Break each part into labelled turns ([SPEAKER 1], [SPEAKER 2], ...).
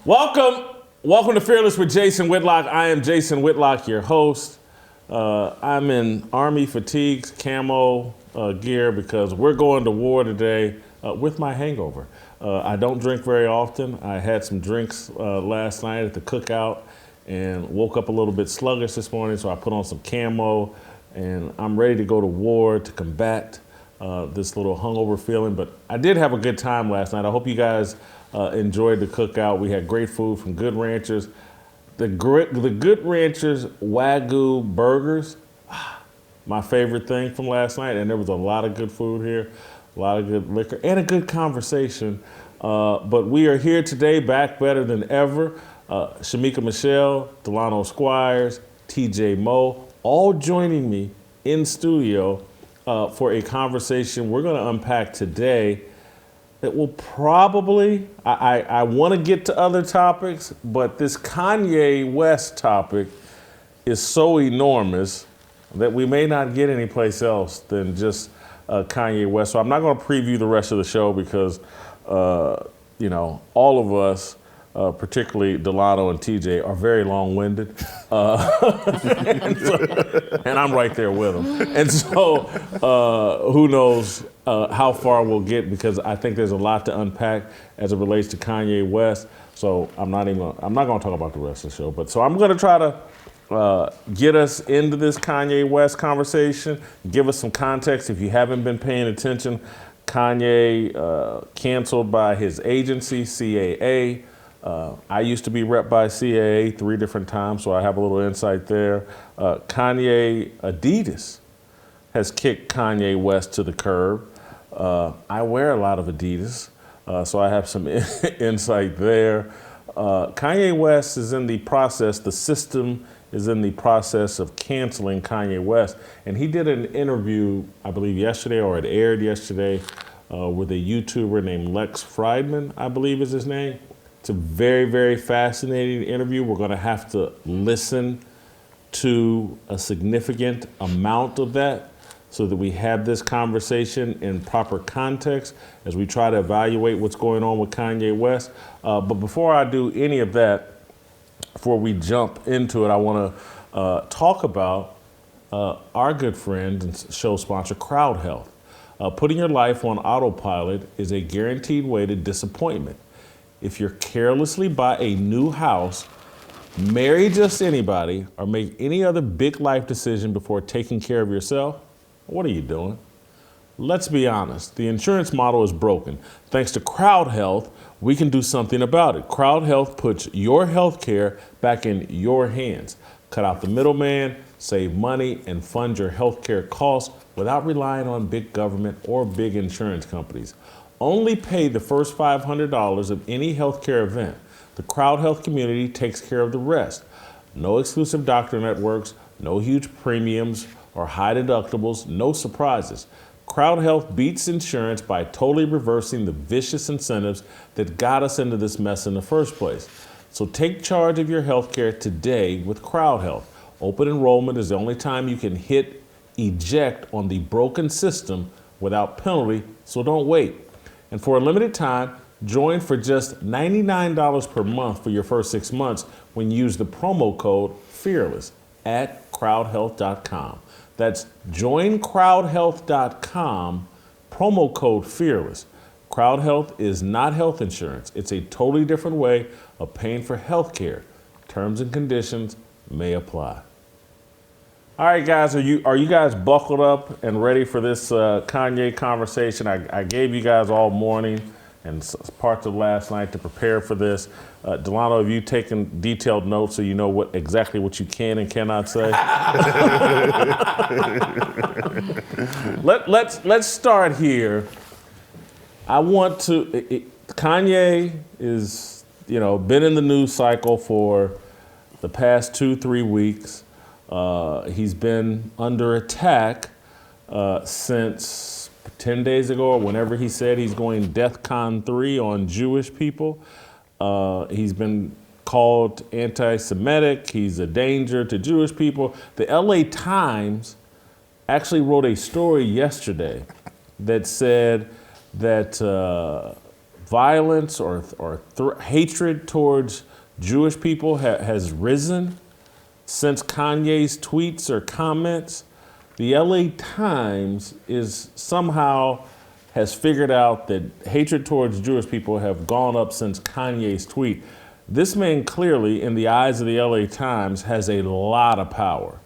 [SPEAKER 1] Welcome to Fearless with Jason Whitlock. I am Jason Whitlock, your host. I'm in Army fatigues, camo gear because we're going to war today with my hangover. I don't drink very often. I had some drinks last night at the cookout and woke up a little bit sluggish this morning, so I put on some camo and I'm ready to go to war to combat this little hungover feeling. But I did have a good time last night. I hope you guys enjoyed the cookout. We had great food from Good Ranchers. The Good Ranchers Wagyu burgers, my favorite thing from last night. And there was a lot of good food here, a lot of good liquor, and a good conversation. But we are here today, back better than ever. Shemeka Michelle, Delano Squires, TJ Moe, all joining me in studio for a conversation we're going to unpack today. It will probably, I want to get to other topics, but this Kanye West topic is so enormous that we may not get anyplace else than just Kanye West. So I'm not going to preview the rest of the show because, all of us, particularly Delano and TJ, are very long-winded. And I'm right there with them. And so who knows how far we'll get, because I think there's a lot to unpack as it relates to Kanye West. So I'm not going to talk about the rest of the show. But so I'm going to try to get us into this Kanye West conversation, give us some context. If you haven't been paying attention, Kanye canceled by his agency, CAA. I used to be rep by CAA 3 different times, so I have a little insight there. Adidas has kicked Kanye West to the curb. I wear a lot of Adidas, so I have some insight there. Kanye West is in the process, the system is in the process of canceling Kanye West. And he did an interview, I believe yesterday, or it aired yesterday, with a YouTuber named Lex Fridman, I believe is his name. It's a very, very fascinating interview. We're going to have to listen to a significant amount of that so that we have this conversation in proper context as we try to evaluate what's going on with Kanye West. But before I do any of that, before we jump into it, I want to talk about our good friend and show sponsor, Crowd Health. Putting your life on autopilot is a guaranteed way to disappointment. If you carelessly buy a new house, marry just anybody, or make any other big life decision before taking care of yourself, what are you doing? Let's be honest, the insurance model is broken. Thanks to Crowd Health, we can do something about it. Crowd Health puts your health care back in your hands. Cut out the middleman, save money, and fund your health care costs without relying on big government or big insurance companies. Only pay the first $500 of any healthcare event. The Crowd Health community takes care of the rest. No exclusive doctor networks, no huge premiums or high deductibles, no surprises. Crowd Health beats insurance by totally reversing the vicious incentives that got us into this mess in the first place. So take charge of your healthcare today with Crowd Health. Open enrollment is the only time you can hit eject on the broken system without penalty, so don't wait. And for a limited time, join for just $99 per month for your first 6 months when you use the promo code FEARLESS at crowdhealth.com. That's joincrowdhealth.com, promo code FEARLESS. Crowd Health is not health insurance. It's a totally different way of paying for health care. Terms and conditions may apply. All right, guys, are you guys buckled up and ready for this Kanye conversation? I gave you guys all morning and parts of last night to prepare for this. Delano, have you taken detailed notes so you know exactly what you can and cannot say? Let's start here. I want to. Kanye is been in the news cycle for the past 2-3 weeks. He's been under attack since 10 days ago, or whenever he said he's going DEFCON 3 on Jewish people. He's been called anti-Semitic. He's a danger to Jewish people. The LA Times actually wrote a story yesterday that said that violence or hatred towards Jewish people has risen since Kanye's tweets or comments. The LA Times is somehow has figured out that hatred towards Jewish people have gone up since Kanye's tweet. This man clearly, in the eyes of the LA Times, has a lot of power.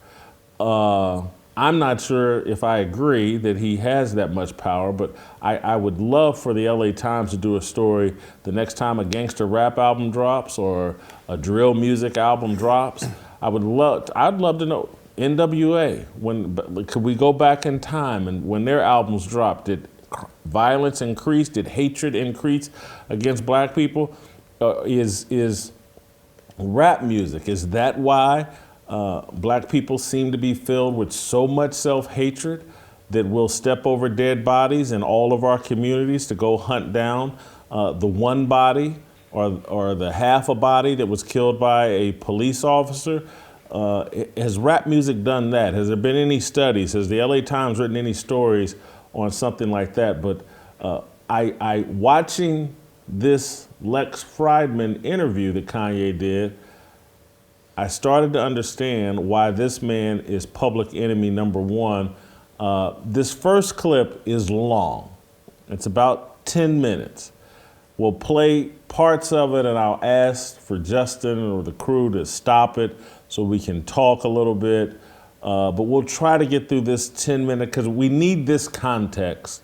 [SPEAKER 1] I'm not sure if I agree that he has that much power, but I would love for the LA Times to do a story the next time a gangster rap album drops or a drill music album drops. I'd love to know, NWA, could we go back in time and when their albums dropped, did violence increase? Did hatred increase against black people? Is rap music, is that why black people seem to be filled with so much self-hatred that we'll step over dead bodies in all of our communities to go hunt down the one body or the half a body that was killed by a police officer? Has rap music done that? Has there been any studies? Has the LA Times written any stories on something like that? But I watching this Lex Fridman interview that Kanye did, I started to understand why this man is public enemy number one. This first clip is long. It's about 10 minutes. We'll play parts of it and I'll ask for Justin or the crew to stop it so we can talk a little bit. But we'll try to get through this 10 minutes because we need this context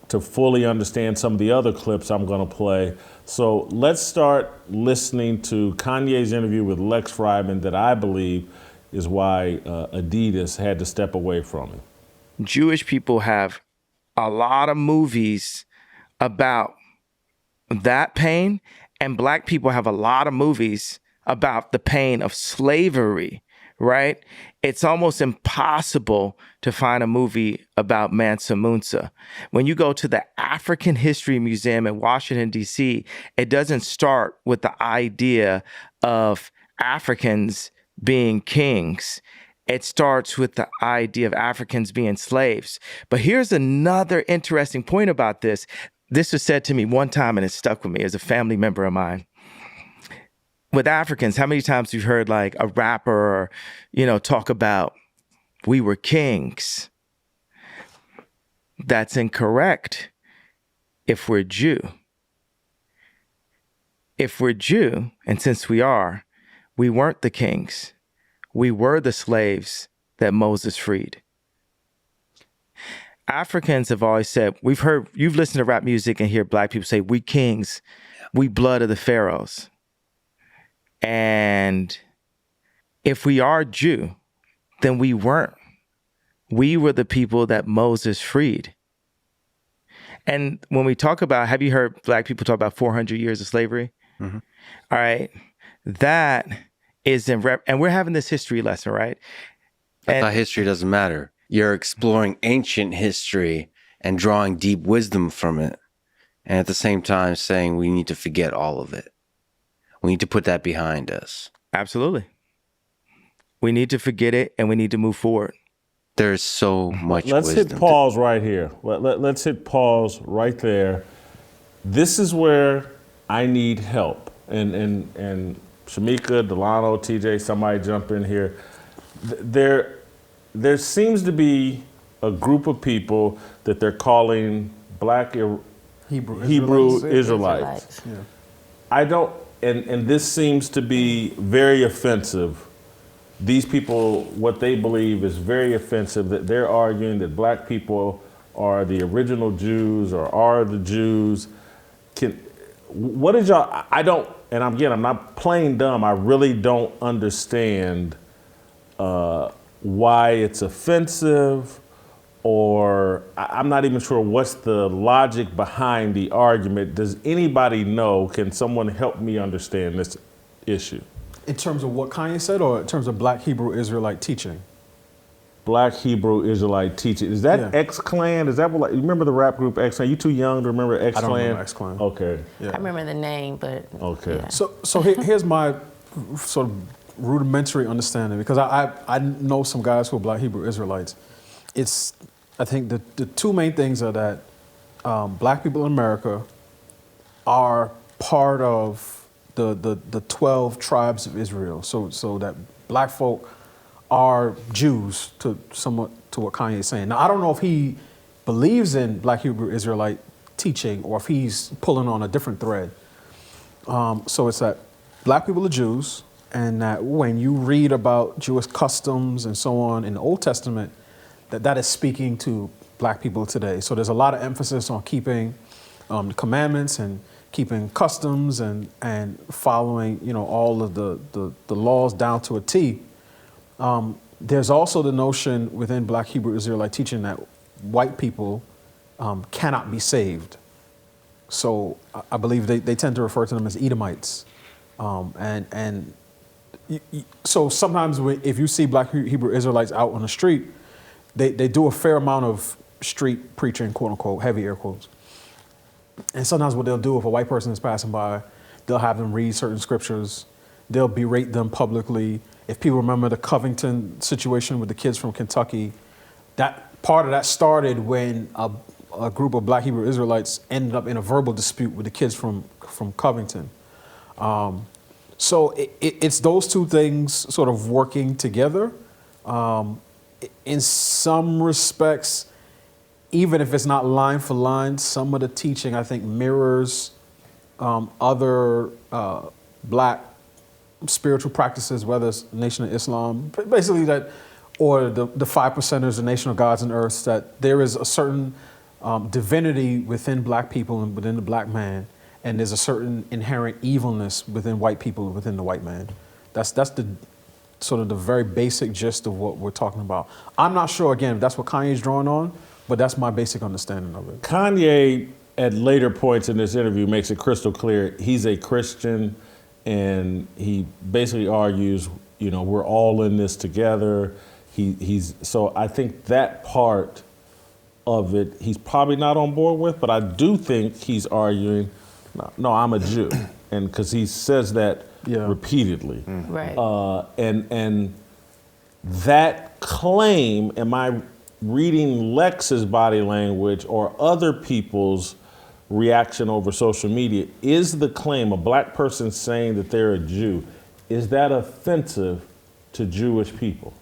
[SPEAKER 1] to fully understand some of the other clips I'm gonna play. So let's start listening to Kanye's interview with Lex Fridman that I believe is why Adidas had to step away from him.
[SPEAKER 2] Jewish people have a lot of movies about that pain, and black people have a lot of movies about the pain of slavery, right? It's almost impossible to find a movie about Mansa Musa. When you go to the African History Museum in Washington, D.C., it doesn't start with the idea of Africans being kings. It starts with the idea of Africans being slaves. But here's another interesting point about this. This was said to me one time and it stuck with me as a family member of mine. With Africans, how many times you've heard like a rapper, talk about we were kings? That's incorrect if we're Jew. If we're Jew, and since we are, we weren't the kings. We were the slaves that Moses freed. Africans have always said, you've listened to rap music and hear black people say, we kings, we blood of the pharaohs. And if we are Jew, then we weren't. We were the people that Moses freed. And when we talk about, have you heard black people talk about 400 years of slavery? Mm-hmm. All right. That is and we're having this history lesson, right?
[SPEAKER 3] I thought history doesn't matter. You're exploring ancient history and drawing deep wisdom from it. And at the same time saying we need to forget all of it. We need to put that behind us.
[SPEAKER 2] Absolutely. We need to forget it and we need to move forward.
[SPEAKER 3] There's so much
[SPEAKER 1] Let's
[SPEAKER 3] wisdom.
[SPEAKER 1] hit pause right here. Let's hit pause right there. This is where I need help. And Shemeka, Delano, TJ, somebody jump in here. There seems to be a group of people that they're calling Black Hebrew Israelites. Yeah. I don't, and this seems to be very offensive. These people, what they believe is very offensive, that they're arguing that black people are the original Jews or are the Jews. What is y'all, I don't, and again, I'm not playing dumb, I really don't understand why it's offensive, or I'm not even sure what's the logic behind the argument. Does anybody know? Can someone help me understand this issue?
[SPEAKER 4] In terms of what Kanye said, or in terms of Black Hebrew Israelite teaching?
[SPEAKER 1] Black Hebrew Israelite teaching. Is that X-Clan? Is that what, you remember the rap group X-Clan? You too young to remember X-Clan?
[SPEAKER 4] I don't remember X-Clan.
[SPEAKER 1] Okay.
[SPEAKER 5] Yeah. I remember the name, but
[SPEAKER 1] okay.
[SPEAKER 5] Yeah.
[SPEAKER 4] So here's my sort of rudimentary understanding, because I know some guys who are Black Hebrew Israelites. I think the two main things are that black people in America are part of the 12 tribes of Israel. So that black folk are Jews to what Kanye is saying. Now, I don't know if he believes in Black Hebrew Israelite teaching or if he's pulling on a different thread. So it's that black people are Jews, and that when you read about Jewish customs and so on in the Old Testament, that is speaking to black people today. So there's a lot of emphasis on keeping the commandments and keeping customs and following, all of the laws down to a T. There's also the notion within Black Hebrew Israelite teaching that white people cannot be saved. So I believe they tend to refer to them as Edomites. So sometimes if you see Black Hebrew Israelites out on the street, they do a fair amount of street preaching, quote unquote, heavy air quotes. And sometimes what they'll do if a white person is passing by, they'll have them read certain scriptures. They'll berate them publicly. If people remember the Covington situation with the kids from Kentucky, that part of that started when a group of Black Hebrew Israelites ended up in a verbal dispute with the kids from Covington. So it's those two things sort of working together. In some respects, even if it's not line for line, some of the teaching I think mirrors other black spiritual practices, whether it's Nation of Islam, basically that, or the 5 percenters, the Nation of Gods and Earths, that there is a certain divinity within black people and within the black man, and there's a certain inherent evilness within white people and within the white man. That's the sort of the very basic gist of what we're talking about. I'm not sure, again, if that's what Kanye's drawing on, but that's my basic understanding of it.
[SPEAKER 1] Kanye, at later points in this interview, makes it crystal clear he's a Christian, and he basically argues, we're all in this together. So I think that part of it, he's probably not on board with, but I do think he's arguing, no, I'm a Jew, and because he says that repeatedly.
[SPEAKER 5] Right.
[SPEAKER 1] And that claim, am I reading Lex's body language or other people's reaction over social media, is the claim, a black person saying that they're a Jew, is that offensive to Jewish people?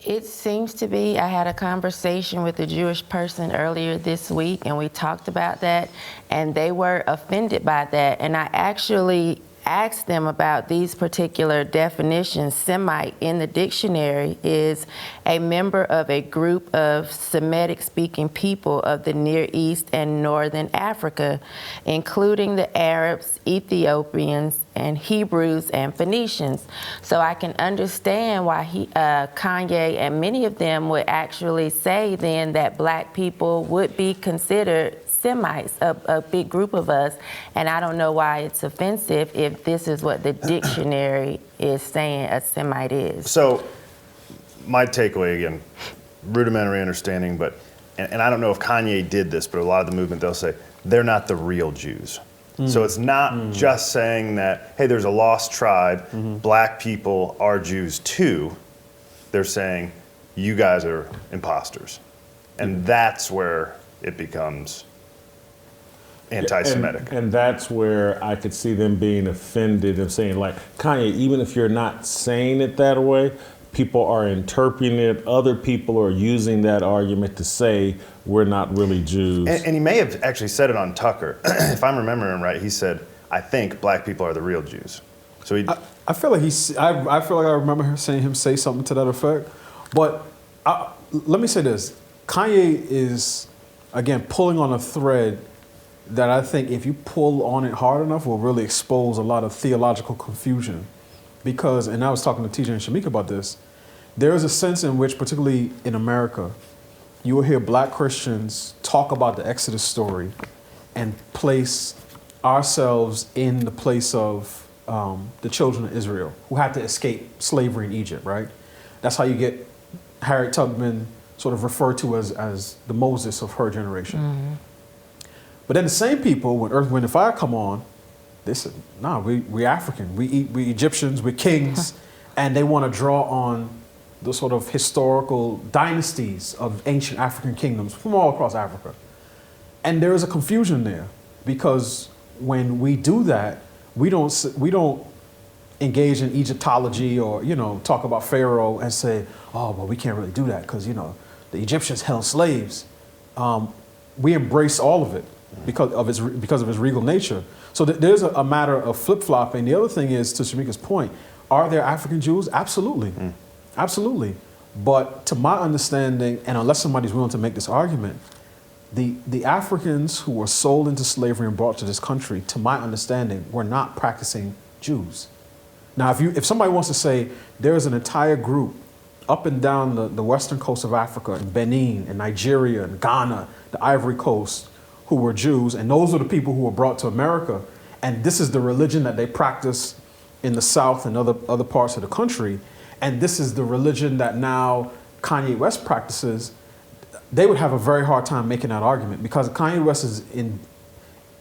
[SPEAKER 5] It seems to be. I had a conversation with a Jewish person earlier this week, and we talked about that, and they were offended by that. And I actually asked them about these particular definitions. Semite in the dictionary is a member of a group of Semitic-speaking people of the Near East and Northern Africa, including the Arabs, Ethiopians, and Hebrews and Phoenicians. So I can understand why Kanye and many of them would actually say then that black people would be considered Semites, a big group of us, and I don't know why it's offensive if this is what the dictionary is saying a Semite is.
[SPEAKER 6] So my takeaway, again, rudimentary understanding, but, and I don't know if Kanye did this, but a lot of the movement, they'll say, they're not the real Jews. So it's not just saying that, hey, there's a lost tribe, black people are Jews too. They're saying, you guys are imposters. And that's where it becomes anti-Semitic.
[SPEAKER 1] And that's where I could see them being offended and saying, like, Kanye, even if you're not saying it that way, people are interpreting it. Other people are using that argument to say we're not really Jews.
[SPEAKER 6] And he may have actually said it on Tucker. If I'm remembering right, he said, I think black people are the real Jews. So
[SPEAKER 4] I feel like I feel like I remember saying him say something to that effect. But let me say this. Kanye is, again, pulling on a thread that I think if you pull on it hard enough will really expose a lot of theological confusion. Because, and I was talking to TJ and Shemeka about this, there is a sense in which, particularly in America, you will hear black Christians talk about the Exodus story and place ourselves in the place of the children of Israel who had to escape slavery in Egypt, right? That's how you get Harriet Tubman sort of referred to as the Moses of her generation. But then the same people, when Earth, Wind, and Fire come on, they said, nah, we African, we Egyptians, we're kings, and they want to draw on the sort of historical dynasties of ancient African kingdoms from all across Africa. And there is a confusion there, because when we do that, we don't engage in Egyptology or talk about Pharaoh and say, oh, well, we can't really do that because the Egyptians held slaves. We embrace all of it because of his regal nature. So there's a matter of flip-flopping. The other thing is, to Shemeka's point, are there African Jews? Absolutely. Absolutely. But to my understanding, and unless somebody's willing to make this argument, the Africans who were sold into slavery and brought to this country, to my understanding, were not practicing Jews. Now, if somebody wants to say there is an entire group up and down the western coast of Africa, in Benin, and Nigeria, and Ghana, the Ivory Coast, who were Jews, and those are the people who were brought to America, and this is the religion that they practice in the South and other parts of the country, and this is the religion that now Kanye West practices, they would have a very hard time making that argument, because Kanye West is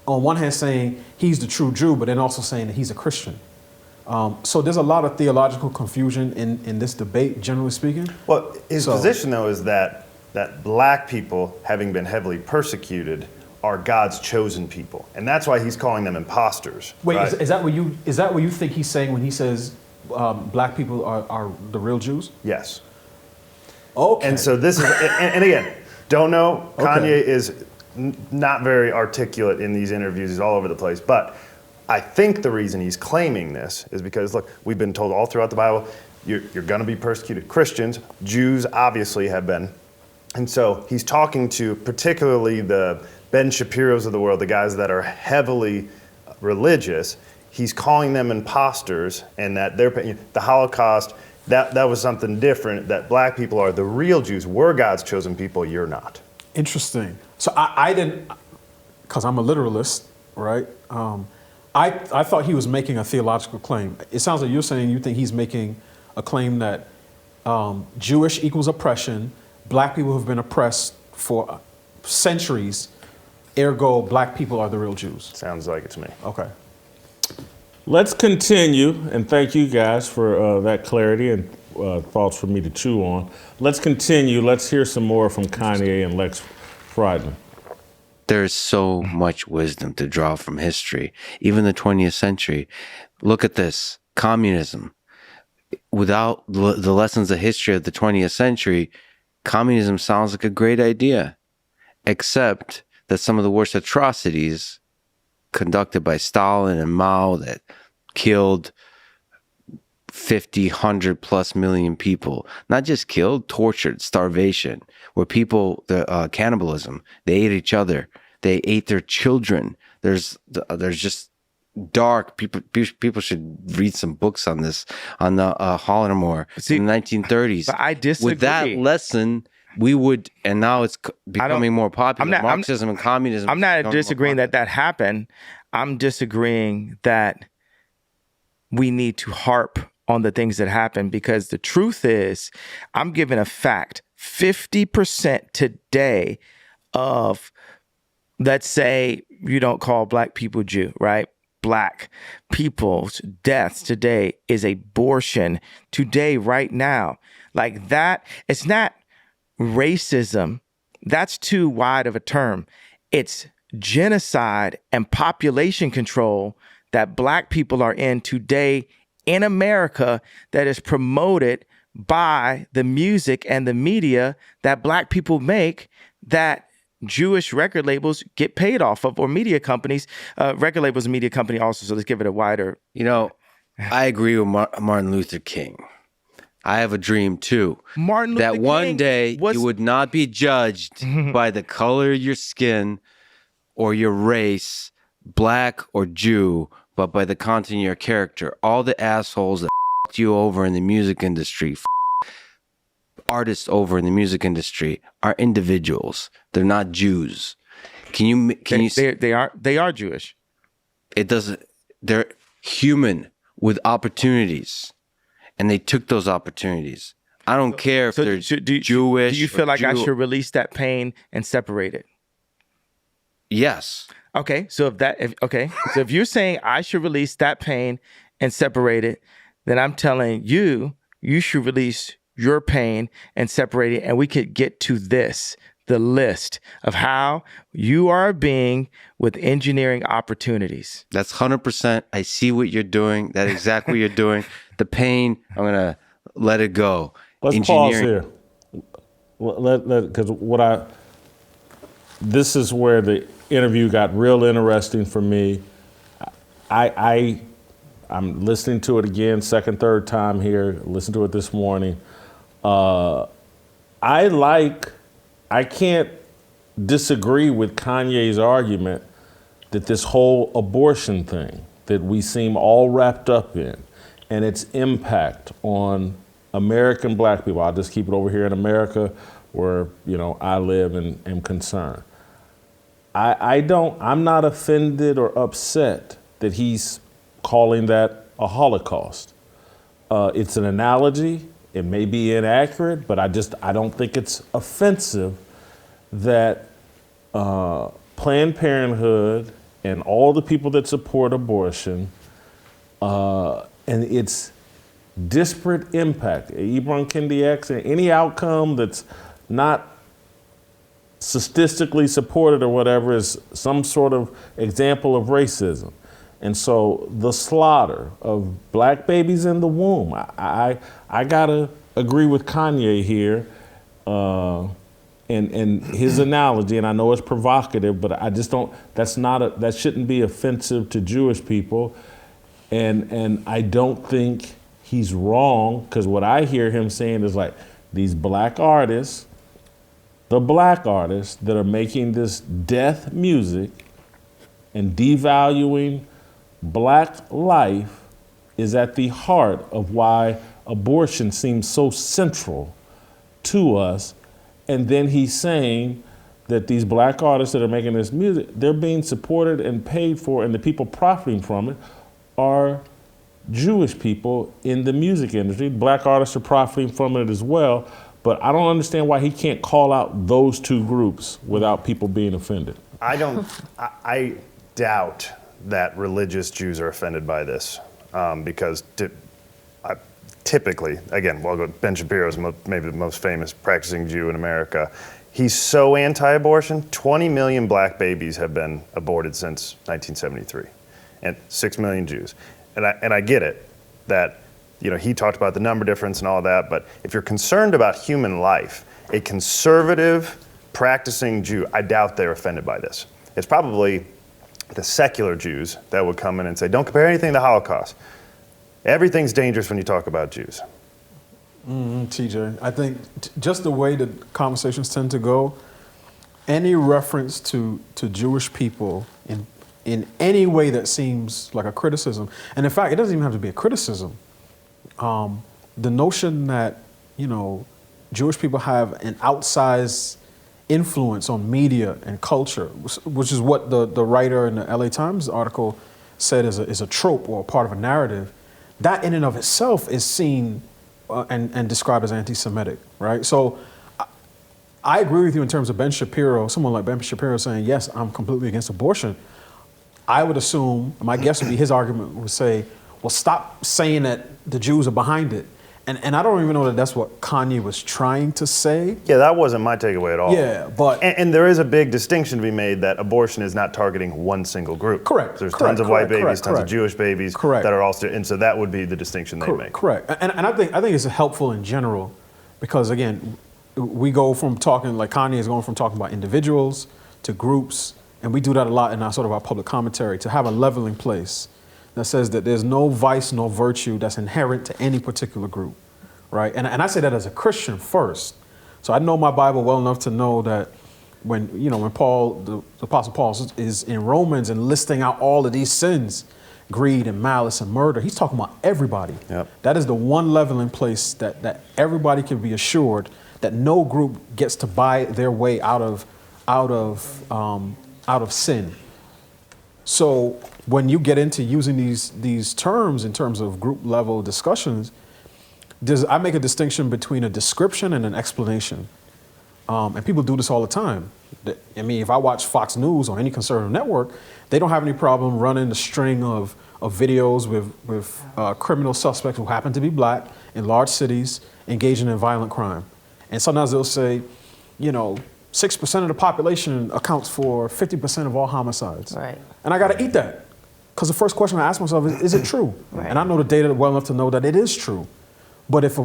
[SPEAKER 4] on one hand saying he's the true Jew, but then also saying that he's a Christian. So there's a lot of theological confusion in this debate, generally speaking.
[SPEAKER 6] Well, his position, though, is that black people, having been heavily persecuted, are God's chosen people, and that's why he's calling them imposters.
[SPEAKER 4] Wait,
[SPEAKER 6] right?
[SPEAKER 4] is that what you think he's saying when he says black people are the real Jews?
[SPEAKER 6] Yes.
[SPEAKER 4] Okay.
[SPEAKER 6] And so this is, and again, don't know. Kanye
[SPEAKER 4] Okay.
[SPEAKER 6] is not very articulate in these interviews. He's all over the place. But I think the reason he's claiming this is because, look, we've been told all throughout the Bible, you're going to be persecuted. Christians, Jews obviously have been. And so he's talking to particularly the Ben Shapiro's of the world, the guys that are heavily religious. He's calling them imposters, and that the Holocaust, that was something different, that black people are the real Jews. We're God's chosen people, you're not.
[SPEAKER 4] Interesting. So I didn't, because I'm a literalist, right? I thought he was making a theological claim. It sounds like you're saying you think he's making a claim that Jewish equals oppression, black people have been oppressed for centuries, ergo black people are the real Jews.
[SPEAKER 6] Sounds like it to me.
[SPEAKER 4] Okay.
[SPEAKER 1] Let's continue, and thank you guys for that clarity and thoughts for me to chew on. Let's continue. Let's hear some more from Kanye and Lex Fridman.
[SPEAKER 3] There's so much wisdom to draw from history, even the 20th century. Look at this, communism. Without the lessons of history of the 20th century, communism sounds like a great idea, except that some of the worst atrocities conducted by Stalin and Mao that killed 50, 100 plus million people, not just killed, tortured, starvation, where people, cannibalism, they ate each other, they ate their children. There's just dark, people should read some books on this, on the Holodomor in the 1930s.
[SPEAKER 2] But I disagree.
[SPEAKER 3] With that lesson, we would, and now it's becoming more popular. Marxism and communism.
[SPEAKER 2] I'm not disagreeing that happened. I'm disagreeing that we need to harp on the things that happened, because the truth is, I'm giving a fact. 50% today of, let's say you don't call black people Jew, right? Black people's deaths today is abortion today, right now. Like that, it's not racism. That's too wide of a term. It's genocide and population control that black people are in today in America, that is promoted by the music and the media that black people make, that Jewish record labels get paid off of, or media companies. Record labels and media company also, so let's give it a wider.
[SPEAKER 3] I agree with Martin Luther King. I have a dream too.
[SPEAKER 2] Martin Luther King,
[SPEAKER 3] one day you would not be judged by the color of your skin or your race, black or Jew, but by the content of your character. All the assholes that f***ed you over in the music industry, artists over in the music industry, are individuals. They're not Jews. They are Jewish. It doesn't. They're human with opportunities, and they took those opportunities. I don't care if they're Jewish.
[SPEAKER 2] Do you feel like I should release that pain and separate it?
[SPEAKER 3] Yes.
[SPEAKER 2] Okay, so if you're saying I should release that pain and separate it, then I'm telling you, you should release your pain and separate it, and we could get to this. the list of how you are a being with engineering opportunities.
[SPEAKER 3] That's 100%. I see what you're doing. That's exactly what you're doing. The pain, I'm going to let it go.
[SPEAKER 1] Let's pause here. Because this is where the interview got real interesting for me. I'm listening to it again, second, third time here. Listened to it this morning. I can't disagree with Kanye's argument that this whole abortion thing that we seem all wrapped up in and its impact on American black people. I'll just keep it over here in America where, I live and am concerned. I'm not offended or upset that he's calling that a Holocaust. It's an analogy. It may be inaccurate, but I don't think it's offensive that Planned Parenthood and all the people that support abortion and its disparate impact, Ibram Kendi X, and any outcome that's not statistically supported or whatever is some sort of example of racism. And so the slaughter of black babies in the womb, I gotta agree with Kanye here and his analogy, and I know it's provocative, but I just don't, that shouldn't be offensive to Jewish people. And I don't think he's wrong, because what I hear him saying is like, these black artists, the black artists that are making this death music and devaluing black life is at the heart of why abortion seems so central to us. And then he's saying that these black artists that are making this music, they're being supported and paid for, and the people profiting from it are Jewish people in the music industry. Black artists are profiting from it as well, but I don't understand why he can't call out those two groups without people being offended.
[SPEAKER 6] I doubt that religious Jews are offended by this because typically, again, Ben Shapiro is maybe the most famous practicing Jew in America. He's so anti-abortion, 20 million black babies have been aborted since 1973, and 6 million Jews. And I get it, that he talked about the number difference and all that, but if you're concerned about human life, a conservative practicing Jew, I doubt they're offended by this. It's probably the secular Jews that would come in and say, don't compare anything to the Holocaust. Everything's dangerous when you talk about Jews.
[SPEAKER 4] TJ, I think just the way the conversations tend to go, any reference to Jewish people in any way that seems like a criticism, and in fact, it doesn't even have to be a criticism. The notion that, Jewish people have an outsized influence on media and culture, which is what the writer in the LA Times article said is a trope or a part of a narrative, that in and of itself is seen and described as anti-Semitic, right? So I agree with you in terms of Ben Shapiro, someone like Ben Shapiro saying, yes, I'm completely against abortion. I would assume, my guess would be his argument would say, well, stop saying that the Jews are behind it. And I don't even know that that's what Kanye was trying to say.
[SPEAKER 6] Yeah, that wasn't my takeaway at all.
[SPEAKER 4] Yeah, but...
[SPEAKER 6] And there is a big distinction to be made that abortion is not targeting one single group.
[SPEAKER 4] Correct.
[SPEAKER 6] There's tons of white babies, tons of Jewish babies that are also... And so that would be the distinction they make.
[SPEAKER 4] Correct. And I think it's helpful in general because, again, we go from talking, like Kanye is going from talking about individuals to groups, and we do that a lot in our public commentary, to have a leveling place that says that there's no vice nor virtue that's inherent to any particular group, right? And I say that as a Christian first. So I know my Bible well enough to know that when Paul, the Apostle Paul is in Romans and listing out all of these sins, greed and malice and murder, he's talking about everybody. Yep. That is the one leveling place that everybody can be assured that no group gets to buy their way out of sin. So when you get into using these terms in terms of group level discussions, I make a distinction between a description and an explanation. And people do this all the time. I mean, if I watch Fox News or any conservative network, they don't have any problem running a string of videos with criminal suspects who happen to be black in large cities engaging in violent crime. And sometimes they'll say, 6% of the population accounts for 50% of all homicides.
[SPEAKER 5] Right.
[SPEAKER 4] And I got to eat that. Because the first question I ask myself is it true?
[SPEAKER 5] Right.
[SPEAKER 4] And I know the data well enough to know that it is true. But if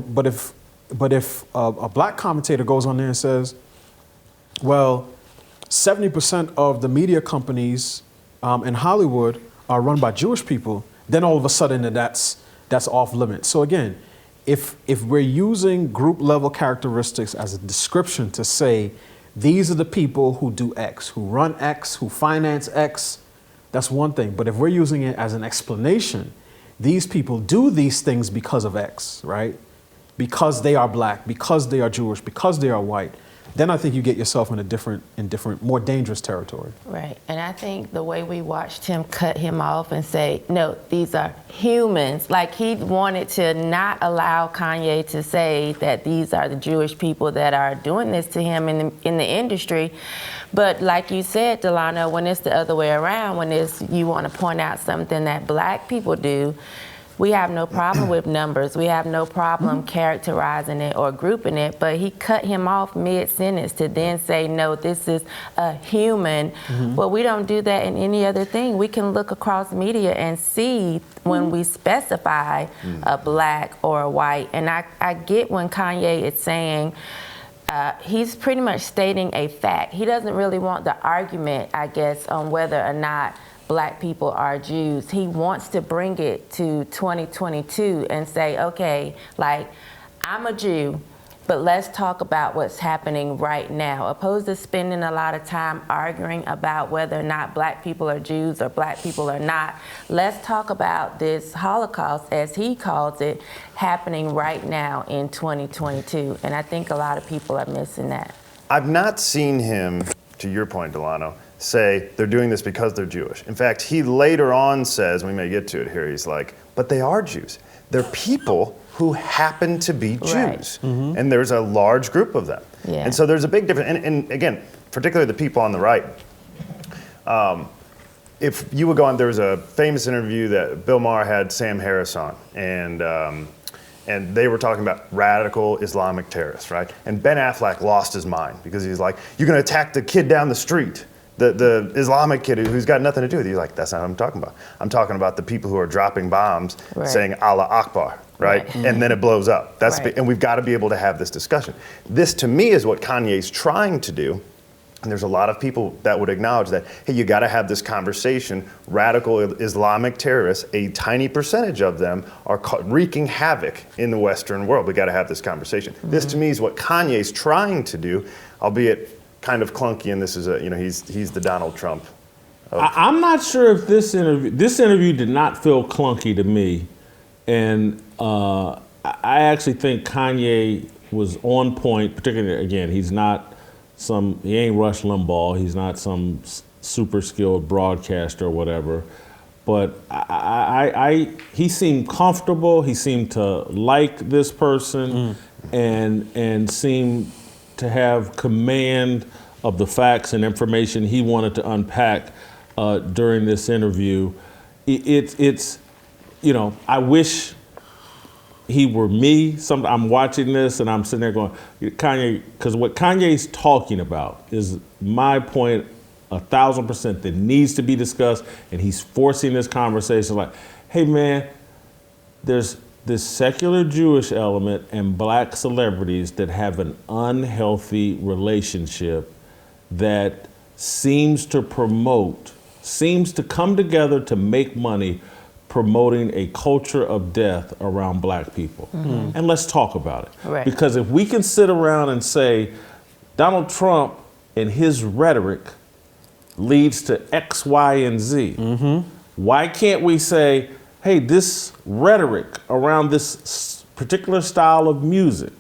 [SPEAKER 4] a black commentator goes on there and says, well, 70% of the media companies in Hollywood are run by Jewish people, then all of a sudden that's off limits. So again, if we're using group level characteristics as a description to say, these are the people who do X, who run X, who finance X, that's one thing. But if we're using it as an explanation, these people do these things because of X, right? Because they are black, because they are Jewish, because they are white, then I think you get yourself in different, more dangerous territory.
[SPEAKER 5] Right. And I think the way we watched him cut him off and say, no, these are humans, like he wanted to not allow Kanye to say that these are the Jewish people that are doing this to him in the industry. But like you said, Delano, when it's the other way around, when you want to point out something that black people do, we have no problem with numbers. We have no problem characterizing it or grouping it, but he cut him off mid-sentence to then say, no, this is a human. Well, we don't do that in any other thing. We can look across media and see when we specify a black or a white. And I get when Kanye is saying, he's pretty much stating a fact. He doesn't really want the argument, I guess, on whether or not black people are Jews. He wants to bring it to 2022 and say, okay, like, I'm a Jew, but let's talk about what's happening right now, opposed to spending a lot of time arguing about whether or not black people are Jews or black people are not. Let's talk about this Holocaust, as he calls it, happening right now in 2022. And I think a lot of people are missing that.
[SPEAKER 6] I've not seen him, to your point, Delano, say they're doing this because they're Jewish. In fact, he later on says, we may get to it here, he's like, but they are Jews. They're people who happen to be Jews.
[SPEAKER 5] Right.
[SPEAKER 6] And there's a large group of them.
[SPEAKER 5] Yeah.
[SPEAKER 6] And so there's a big difference. And again, particularly the people on the right, if you would go on, there was a famous interview that Bill Maher had Sam Harris on, and they were talking about radical Islamic terrorists, right? And Ben Affleck lost his mind because he's like, you're gonna attack the kid down the street, the Islamic kid who's got nothing to do with it. He's like, that's not what I'm talking about. I'm talking about the people who are dropping bombs,
[SPEAKER 5] Right.
[SPEAKER 6] saying Allah Akbar, right? And then it blows up. That's
[SPEAKER 5] Right.
[SPEAKER 6] and we've got to be able to have this discussion. This, to me, is what Kanye's trying to do. And there's a lot of people that would acknowledge that, hey, you got to have this conversation. Radical Islamic terrorists, a tiny percentage of them are wreaking havoc in the Western world. We got to have this conversation. This, to me, is what Kanye's trying to do, albeit kind of clunky. And this is he's the Donald Trump.
[SPEAKER 1] I'm not sure if this interview did not feel clunky to me, and I actually think Kanye was on point. Particularly, again, he ain't Rush Limbaugh. He's not some super skilled broadcaster or whatever. But he seemed comfortable. He seemed to like this person, and seemed to have command of the facts and information he wanted to unpack during this interview. It's I wish he were me. I'm watching this and I'm sitting there going, Kanye, because what Kanye's talking about is my point 1,000% that needs to be discussed, and he's forcing this conversation like, hey man, there's this secular Jewish element and black celebrities that have an unhealthy relationship that seems to come together to make money promoting a culture of death around black people. And let's talk about it.
[SPEAKER 5] Right.
[SPEAKER 1] Because if we can sit around and say Donald Trump and his rhetoric leads to X, Y, and Z, why can't we say, hey, this rhetoric around this particular style of music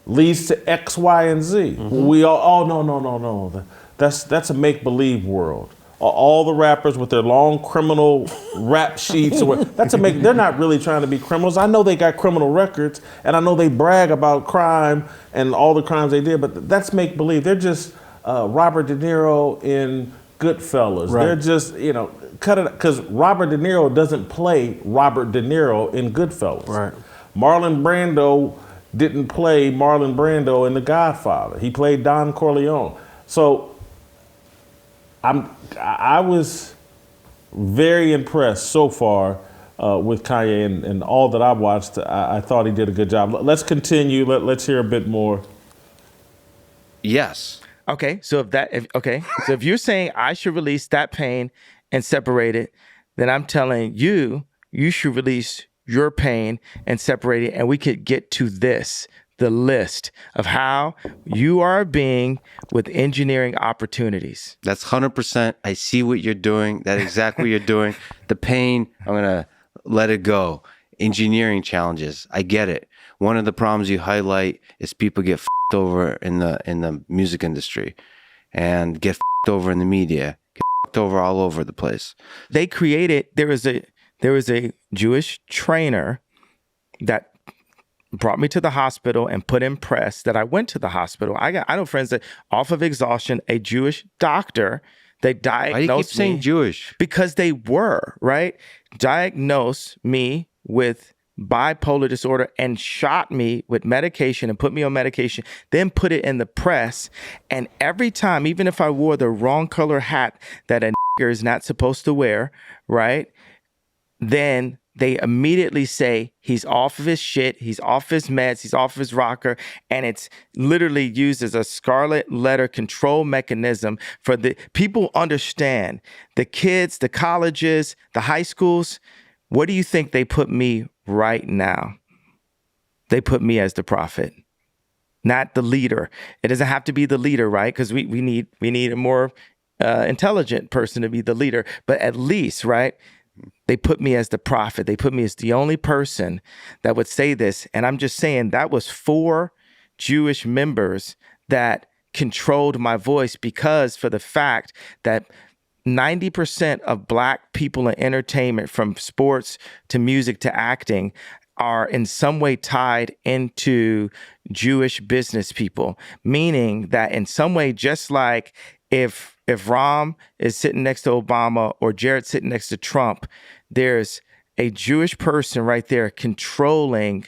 [SPEAKER 1] leads to X, Y, and Z? We all, no. That's a make-believe world. All the rappers with their long criminal rap sheets, they're not really trying to be criminals. I know they got criminal records, and I know they brag about crime and all the crimes they did, but that's make-believe. They're just Robert De Niro in Goodfellas.
[SPEAKER 4] Right.
[SPEAKER 1] They're just, cut it, because Robert De Niro doesn't play Robert De Niro in Goodfellas.
[SPEAKER 4] Right.
[SPEAKER 1] Marlon Brando didn't play Marlon Brando in The Godfather. He played Don Corleone. So I was very impressed so far with Kanye and all that I watched. I thought he did a good job. Let's continue. Let's hear a bit more.
[SPEAKER 3] Yes.
[SPEAKER 2] Okay, so if you're saying I should release That Pain and separate it, then I'm telling you, you should release Your Pain and separate it, and we could get to this, the list of how you are a being with engineering opportunities.
[SPEAKER 3] That's 100%. I see what you're doing. That's exactly what you're doing. The pain, I'm going to let it go. Engineering challenges. I get it. One of the problems you highlight is people get f***ed over in the music industry and get f***ed over in the media, get f***ed over all over the place.
[SPEAKER 2] They created, there was a Jewish trainer that brought me to the hospital and put in press that I went to the hospital. I know friends that off of exhaustion, a Jewish doctor, they diagnosed
[SPEAKER 3] Why do you keep saying Jewish?
[SPEAKER 2] Because they were, right? Diagnosed me with bipolar disorder and shot me with medication and put me on medication, then put it in the press. And every time, even if I wore the wrong color hat that a nigger is not supposed to wear, right? Then they immediately say he's off of his shit, he's off his meds, he's off his rocker, and it's literally used as a scarlet letter control mechanism for the people. Understand the kids, the colleges, the high schools. What do you think they put me right now? They put me as the prophet, not the leader. It doesn't have to be the leader, right? Because we need a more intelligent person to be the leader, but at least, right? They put me as the prophet. They put me as the only person that would say this. And I'm just saying that was 4 Jewish members that controlled my voice, because for the fact that 90% of Black people in entertainment, from sports to music to acting, are in some way tied into Jewish business people, meaning that in some way, just like if Ram is sitting next to Obama or Jared sitting next to Trump, there's a Jewish person right there controlling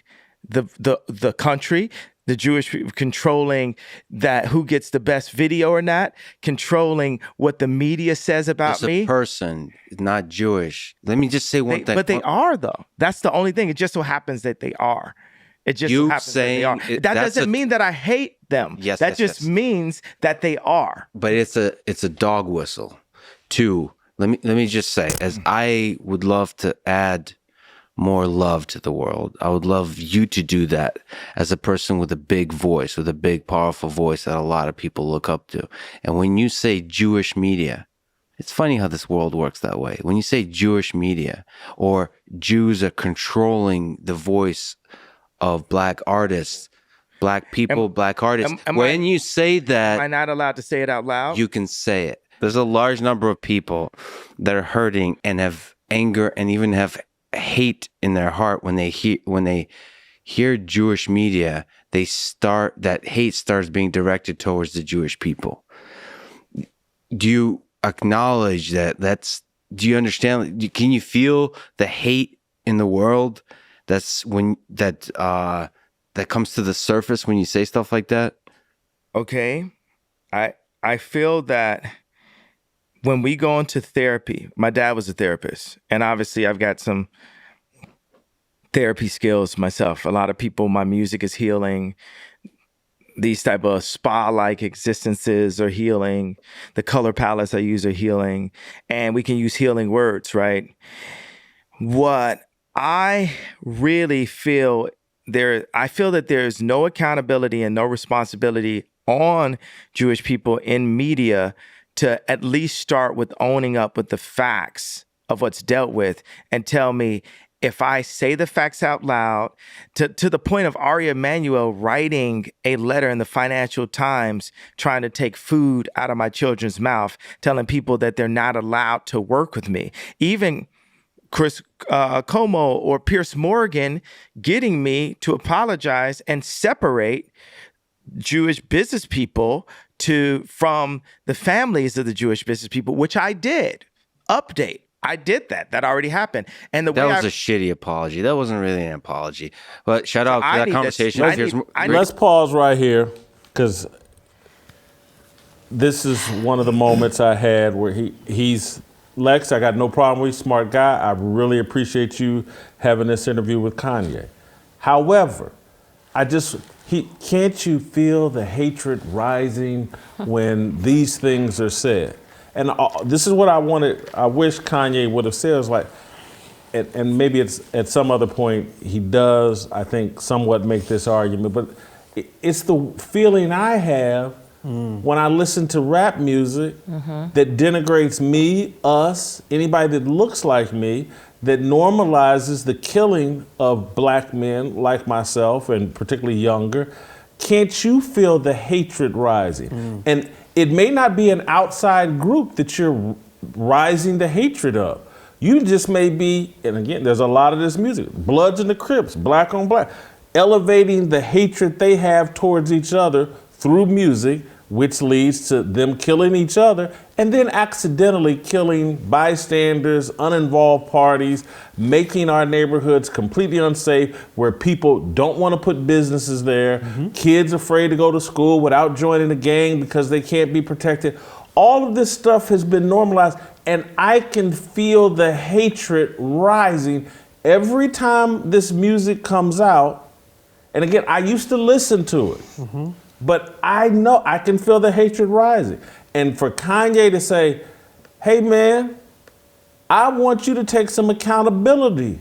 [SPEAKER 2] the country, the Jewish people controlling that who gets the best video or not, controlling what the media says about
[SPEAKER 3] As a
[SPEAKER 2] me.
[SPEAKER 3] person, not Jewish. Let me just say one thing.
[SPEAKER 2] But they are, though. That's the only thing. It just so happens that they are. It just so happens that they are. That doesn't mean that I hate them.
[SPEAKER 3] Yes,
[SPEAKER 2] that just means that they are.
[SPEAKER 3] But it's a dog whistle. 2, let me just say, as I would love to add more love to the world, I would love you to do that as a person with a big voice, with a big, powerful voice that a lot of people look up to. And when you say Jewish media, it's funny how this world works that way. When you say Jewish media or Jews are controlling the voice of Black artists, Black people, Black artists, when you say that,
[SPEAKER 2] am I not allowed to say it out loud?
[SPEAKER 3] you can say it. There's a large number of people that are hurting and have anger and even have hate in their heart when they hear Jewish media. That hate starts being directed towards the Jewish people. Do you acknowledge that? Do you understand? Can you feel the hate in the world? That comes to the surface when you say stuff like that.
[SPEAKER 2] Okay, I feel that when we go into therapy, my dad was a therapist, and obviously I've got some therapy skills myself. A lot of people, my music is healing. These type of spa-like existences are healing. The color palettes I use are healing, and we can use healing words, right? What I really feel that there's no accountability and no responsibility on Jewish people in media to at least start with owning up with the facts of what's dealt with and tell me if I say the facts out loud, to the point of Ari Emanuel writing a letter in the Financial Times trying to take food out of my children's mouth, telling people that they're not allowed to work with me. Even Chris Como or Pierce Morgan getting me to apologize and separate Jewish business people from the families of the Jewish business people, which I did. Update. I did that. That already happened. And the
[SPEAKER 3] That
[SPEAKER 2] way
[SPEAKER 3] was a shitty apology. That wasn't really an apology. But shout out
[SPEAKER 2] I
[SPEAKER 3] to that
[SPEAKER 2] need to-
[SPEAKER 3] conversation.
[SPEAKER 2] I
[SPEAKER 3] Here's
[SPEAKER 2] need- I
[SPEAKER 1] Let's pause right here, because this is one of the moments I had where he's Lex. I got no problem with you, smart guy. I really appreciate you having this interview with Kanye. However, can't you feel the hatred rising when these things are said? And this is what I wish Kanye would have said. It was like, and maybe it's at some other point he does, I think, somewhat make this argument, but it's the feeling I have when I listen to rap music that denigrates me, us, anybody that looks like me, that normalizes the killing of black men like myself, and particularly younger. Can't you feel the hatred rising? And it may not be an outside group that you're rising the hatred of. You just may be, and again, there's a lot of this music, Bloods and the Crips, black on black, elevating the hatred they have towards each other through music, which leads to them killing each other and then accidentally killing bystanders, uninvolved parties, making our neighborhoods completely unsafe, where people don't want to put businesses there, kids afraid to go to school without joining a gang because they can't be protected. All of this stuff has been normalized, and I can feel the hatred rising every time this music comes out. And again, I used to listen to it. But I know I can feel the hatred rising. And for Kanye to say, hey man, I want you to take some accountability.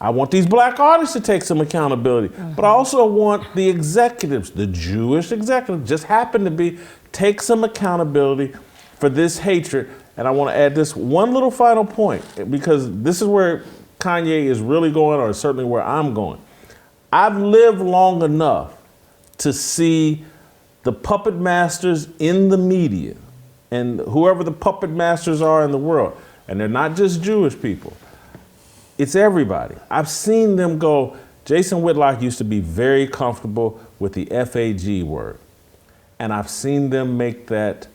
[SPEAKER 1] I want these black artists to take some accountability. But I also want the executives, the Jewish executives, just happen to be, take some accountability for this hatred. And I want to add this one little final point, because this is where Kanye is really going, or certainly where I'm going. I've lived long enough to see the puppet masters in the media and whoever the puppet masters are in the world, and they're not just Jewish people, it's everybody. I've seen them go. Jason Whitlock used to be very comfortable with the FAG word, and I've seen them make that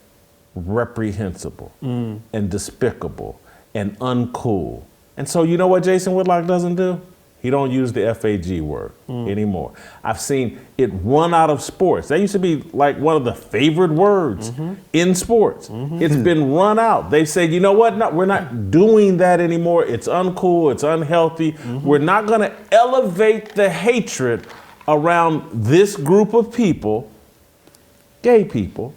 [SPEAKER 1] reprehensible and despicable and uncool. And so you know what Jason Whitlock doesn't do? He don't use the FAG word anymore. I've seen it run out of sports. That used to be like one of the favorite words in sports. It's been run out. They said, you know what? No, we're not doing that anymore. It's uncool. It's unhealthy. We're not going to elevate the hatred around this group of people, gay people.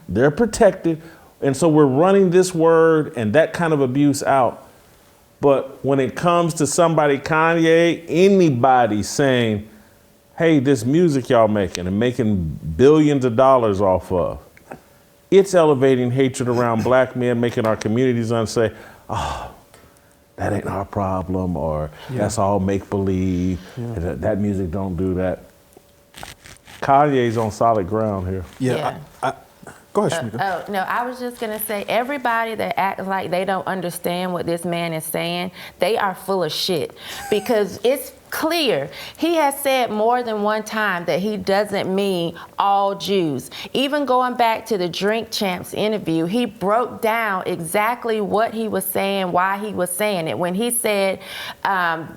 [SPEAKER 1] They're protected. And so we're running this word and that kind of abuse out. But when it comes to somebody, Kanye, anybody saying, hey, this music y'all making and making billions of dollars off of, it's elevating hatred around black men, making our communities unsafe. Oh, that ain't our problem, or that's all make-believe. That music don't do that. Kanye's on solid ground here.
[SPEAKER 4] Go ahead, Shemeka.
[SPEAKER 5] Oh, no, I was just going to say, everybody that acts like they don't understand what this man is saying, they are full of shit. Because it's clear. He has said more than one time that he doesn't mean all Jews. Even going back to the Drink Champs interview, he broke down exactly what he was saying, why he was saying it. When he said,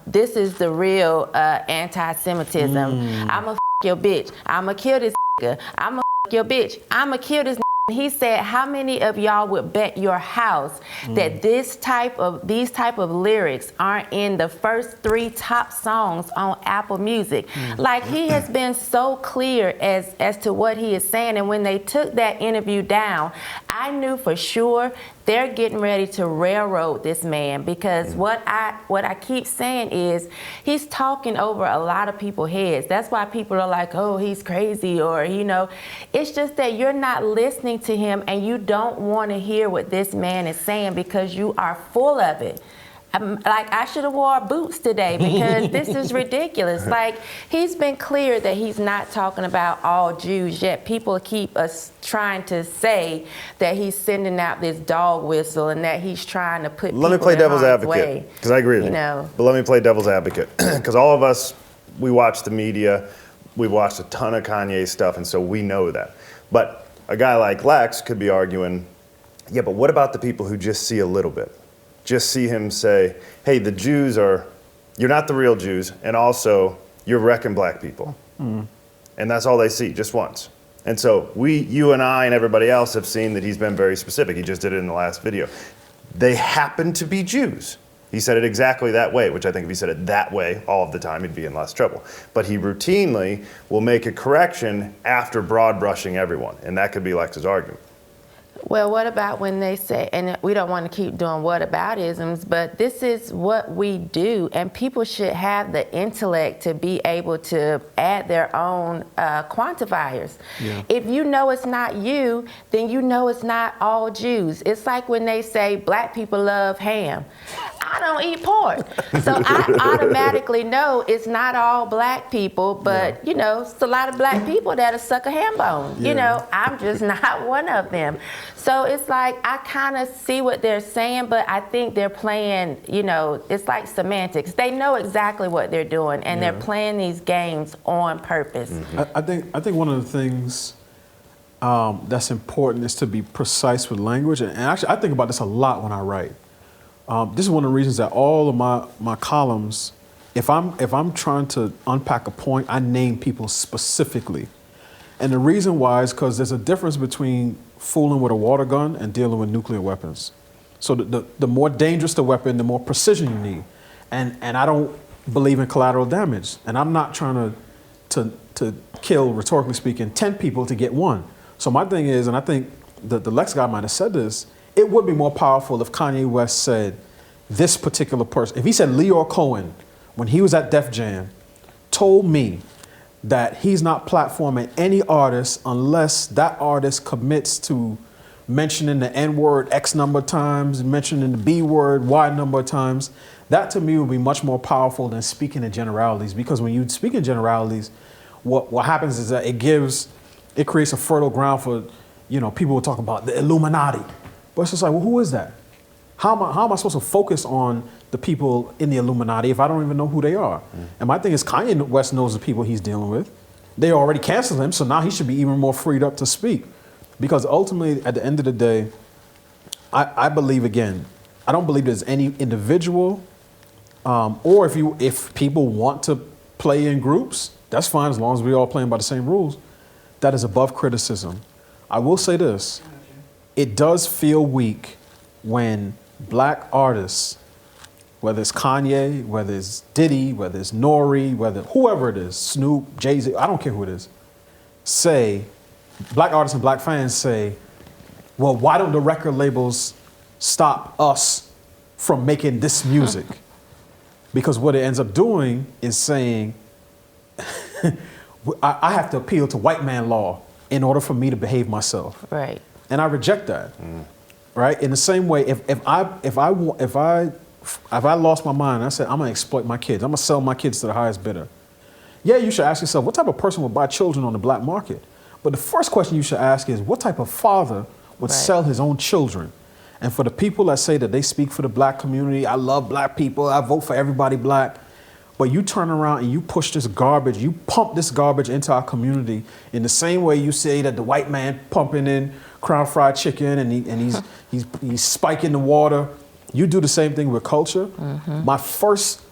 [SPEAKER 5] this is the real anti-Semitism. I'ma your bitch. I'ma kill this nigga. I'ma your bitch. I'ma kill this nigga. He said, how many of y'all would bet your house that these type of lyrics aren't in the first 3 top songs on Apple Music? Like, he has been so clear as to what he is saying. And when they took that interview down, I knew for sure they're getting ready to railroad this man, because what I keep saying is he's talking over a lot of people's heads. That's why people are like, oh, he's crazy, or, you know, it's just that you're not listening to him and you don't want to hear what this man is saying because you are full of it. Like, I should have wore boots today because this is ridiculous. Like, he's been clear that he's not talking about all Jews, yet people keep us trying to say that he's sending out this dog whistle and that he's trying to put
[SPEAKER 6] Let me
[SPEAKER 5] people
[SPEAKER 6] play
[SPEAKER 5] in
[SPEAKER 6] devil's
[SPEAKER 5] harm's
[SPEAKER 6] advocate,
[SPEAKER 5] way.
[SPEAKER 6] because I agree with you.
[SPEAKER 5] know.
[SPEAKER 6] But let me play devil's advocate, because all of us, we watch the media, we've watched a ton of Kanye stuff, and so we know that. But a guy like Lex could be arguing, yeah, but what about the people who just see a little bit? just see him say, hey, the Jews you're not the real Jews, and also you're wrecking black people. And that's all they see, just once. And so you and I and everybody else have seen that he's been very specific. He just did it in the last video. They happen to be Jews. He said it exactly that way, which I think if he said it that way all of the time, he'd be in less trouble. But he routinely will make a correction after broad brushing everyone. And that could be Lex's argument.
[SPEAKER 5] Well, what about when they say, and we don't want to keep doing whataboutisms, but this is what we do, and people should have the intellect to be able to add their own quantifiers.
[SPEAKER 4] Yeah.
[SPEAKER 5] If you know it's not you, then you know it's not all Jews. It's like when they say black people love ham. I don't eat pork. So I automatically know it's not all black people, but you know, it's a lot of black people that'll suck a ham bone. You know, I'm just not one of them. So it's like, I kind of see what they're saying, but I think they're playing, you know, it's like semantics. They know exactly what they're doing, and they're playing these games on purpose.
[SPEAKER 4] I think one of the things that's important is to be precise with language. And actually, I think about this a lot when I write. This is one of the reasons that all of my columns, if I'm trying to unpack a point, I name people specifically. And the reason why is because there's a difference between fooling with a water gun and dealing with nuclear weapons. So the more dangerous the weapon, the more precision you need. And I don't believe in collateral damage. And I'm not trying to kill, rhetorically speaking, 10 people to get one. So my thing is, and I think the Lex guy might have said this, it would be more powerful if Kanye West said this particular person, if he said Leor Cohen, when he was at Def Jam, told me that he's not platforming any artist unless that artist commits to mentioning the N-word X number of times, mentioning the B-word Y number of times. That to me would be much more powerful than speaking in generalities, because when you speak in generalities, what happens is that it creates a fertile ground for, you know, people will talk about the Illuminati. But it's just like, well, who is that? How am I supposed to focus on the people in the Illuminati if I don't even know who they are? And my thing is, Kanye West knows the people he's dealing with. They already canceled him, so now he should be even more freed up to speak. Because ultimately, at the end of the day, I believe, again, I don't believe there's any individual, or if people want to play in groups, that's fine as long as we're all playing by the same rules. That is above criticism. I will say this. It does feel weak when black artists, whether it's Kanye, whether it's Diddy, whether it's Nori, whether whoever it is, Snoop, Jay-Z, I don't care who it is, black artists and black fans say, well, why don't the record labels stop us from making this music? Because what it ends up doing is saying, I have to appeal to white man law in order for me to behave myself.
[SPEAKER 5] Right.
[SPEAKER 4] And I reject that, right? In the same way, if I lost my mind and I said, I'm gonna exploit my kids, I'm gonna sell my kids to the highest bidder. Yeah, you should ask yourself, what type of person would buy children on the black market? But the first question you should ask is, what type of father would sell his own children? And for the people that say that they speak for the black community, I love black people, I vote for everybody black, but you turn around and you push this garbage, you pump this garbage into our community in the same way you say that the white man pumping in Crown Fried Chicken and he's spiking the water. You do the same thing with culture. My first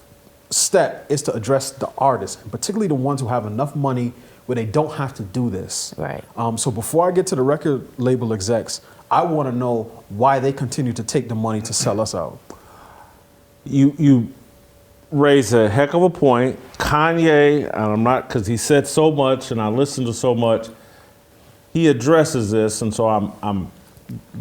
[SPEAKER 4] step is to address the artists, particularly the ones who have enough money where they don't have to do this.
[SPEAKER 5] Right.
[SPEAKER 4] So before I get to the record label execs, I want to know why they continue to take the money to sell us out.
[SPEAKER 1] You raise a heck of a point. Kanye, and I'm not, because he said so much and I listened to so much, he addresses this, and so I'm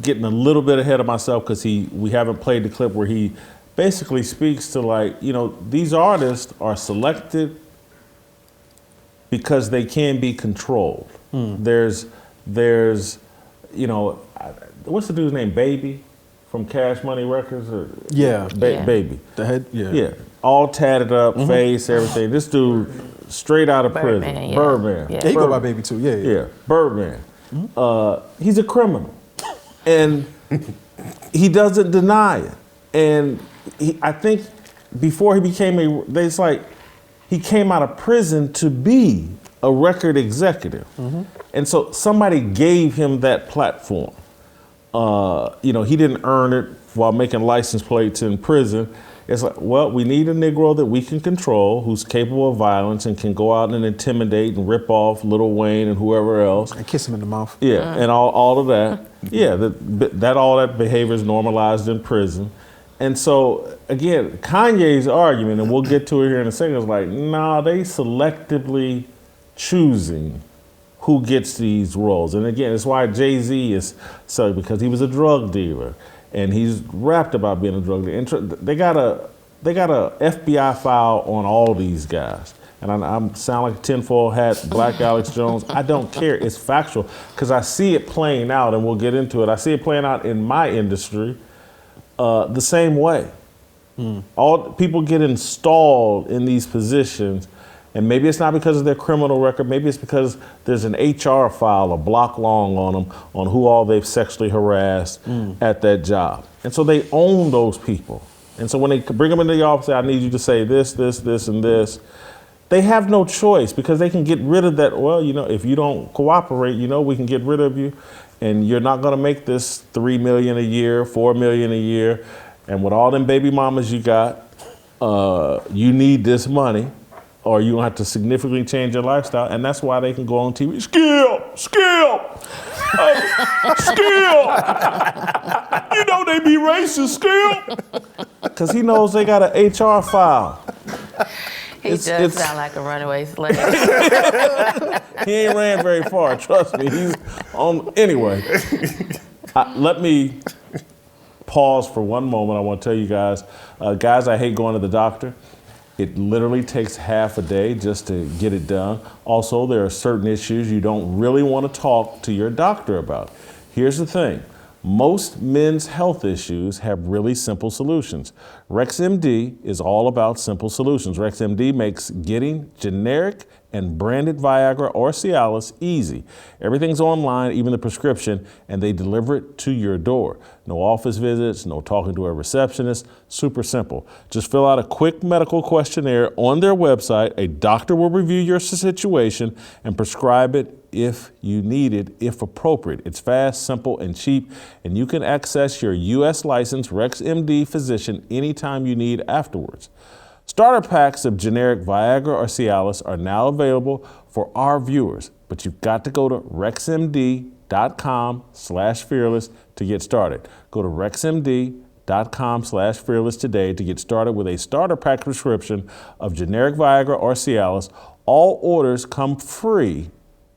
[SPEAKER 1] getting a little bit ahead of myself because we haven't played the clip where he basically speaks to, like, you know, these artists are selected because they can be controlled. There's, you know, what's the dude's name? Baby from Cash Money Records? Or Baby.
[SPEAKER 4] The head,
[SPEAKER 1] Yeah. All tatted up, face, everything. This dude straight out of prison.
[SPEAKER 5] Yeah.
[SPEAKER 1] Birdman.
[SPEAKER 5] Yeah.
[SPEAKER 4] he go by Baby too. Yeah.
[SPEAKER 1] Birdman. He's a criminal, and he doesn't deny it. And I think before he became he came out of prison to be a record executive, and so somebody gave him that platform. he didn't earn it while making license plates in prison. It's like, well, we need a Negro that we can control, who's capable of violence and can go out and intimidate and rip off Lil Wayne and whoever else.
[SPEAKER 4] And kiss him in the mouth.
[SPEAKER 1] Yeah, and all of that. Yeah, all that behavior is normalized in prison. And so, again, Kanye's argument, and we'll get to it here in a second, is like, nah, they selectively choosing who gets these roles. And again, it's why Jay-Z is so, because he was a drug dealer. And he's rapped about being a drug dealer. And they got a FBI file on all these guys. And I sound like a tinfoil hat, Black Alex Jones. I don't care. It's factual because I see it playing out, and we'll get into it. I see it playing out in my industry the same way. All people get installed in these positions, and maybe it's not because of their criminal record. Maybe it's because there's an HR file a block long on them on who all they've sexually harassed at that job. And so they own those people. And so when they bring them into the office, say, I need you to say this, this, this, and this, they have no choice because they can get rid of that. Well, if you don't cooperate, we can get rid of you, and you're not going to make this $3 million a year, $4 million a year, and with all them baby mamas you got, you need this money, or you have to significantly change your lifestyle, and that's why they can go on TV. Skill. They be racist, Skill. Because he knows they got an HR file.
[SPEAKER 5] He does sound like a runaway slave.
[SPEAKER 1] He ain't ran very far, trust me. He's on. Anyway, let me pause for one moment. I want to tell you guys, I hate going to the doctor. It literally takes half a day just to get it done. Also, there are certain issues you don't really want to talk to your doctor about. Here's the thing. Most men's health issues have really simple solutions. RexMD is all about simple solutions. RexMD makes getting generic and branded Viagra or Cialis easy. Everything's online, even the prescription, and they deliver it to your door. No office visits, no talking to a receptionist, super simple. Just fill out a quick medical questionnaire on their website. A doctor will review your situation and prescribe it if you need it, if appropriate. It's fast, simple, and cheap, and you can access your U.S. licensed RexMD physician anytime you need afterwards. Starter packs of generic Viagra or Cialis are now available for our viewers, but you've got to go to rexmd.com/fearless to get started. Go to rexmd.com/fearless today to get started with a starter pack prescription of generic Viagra or Cialis. All orders come free,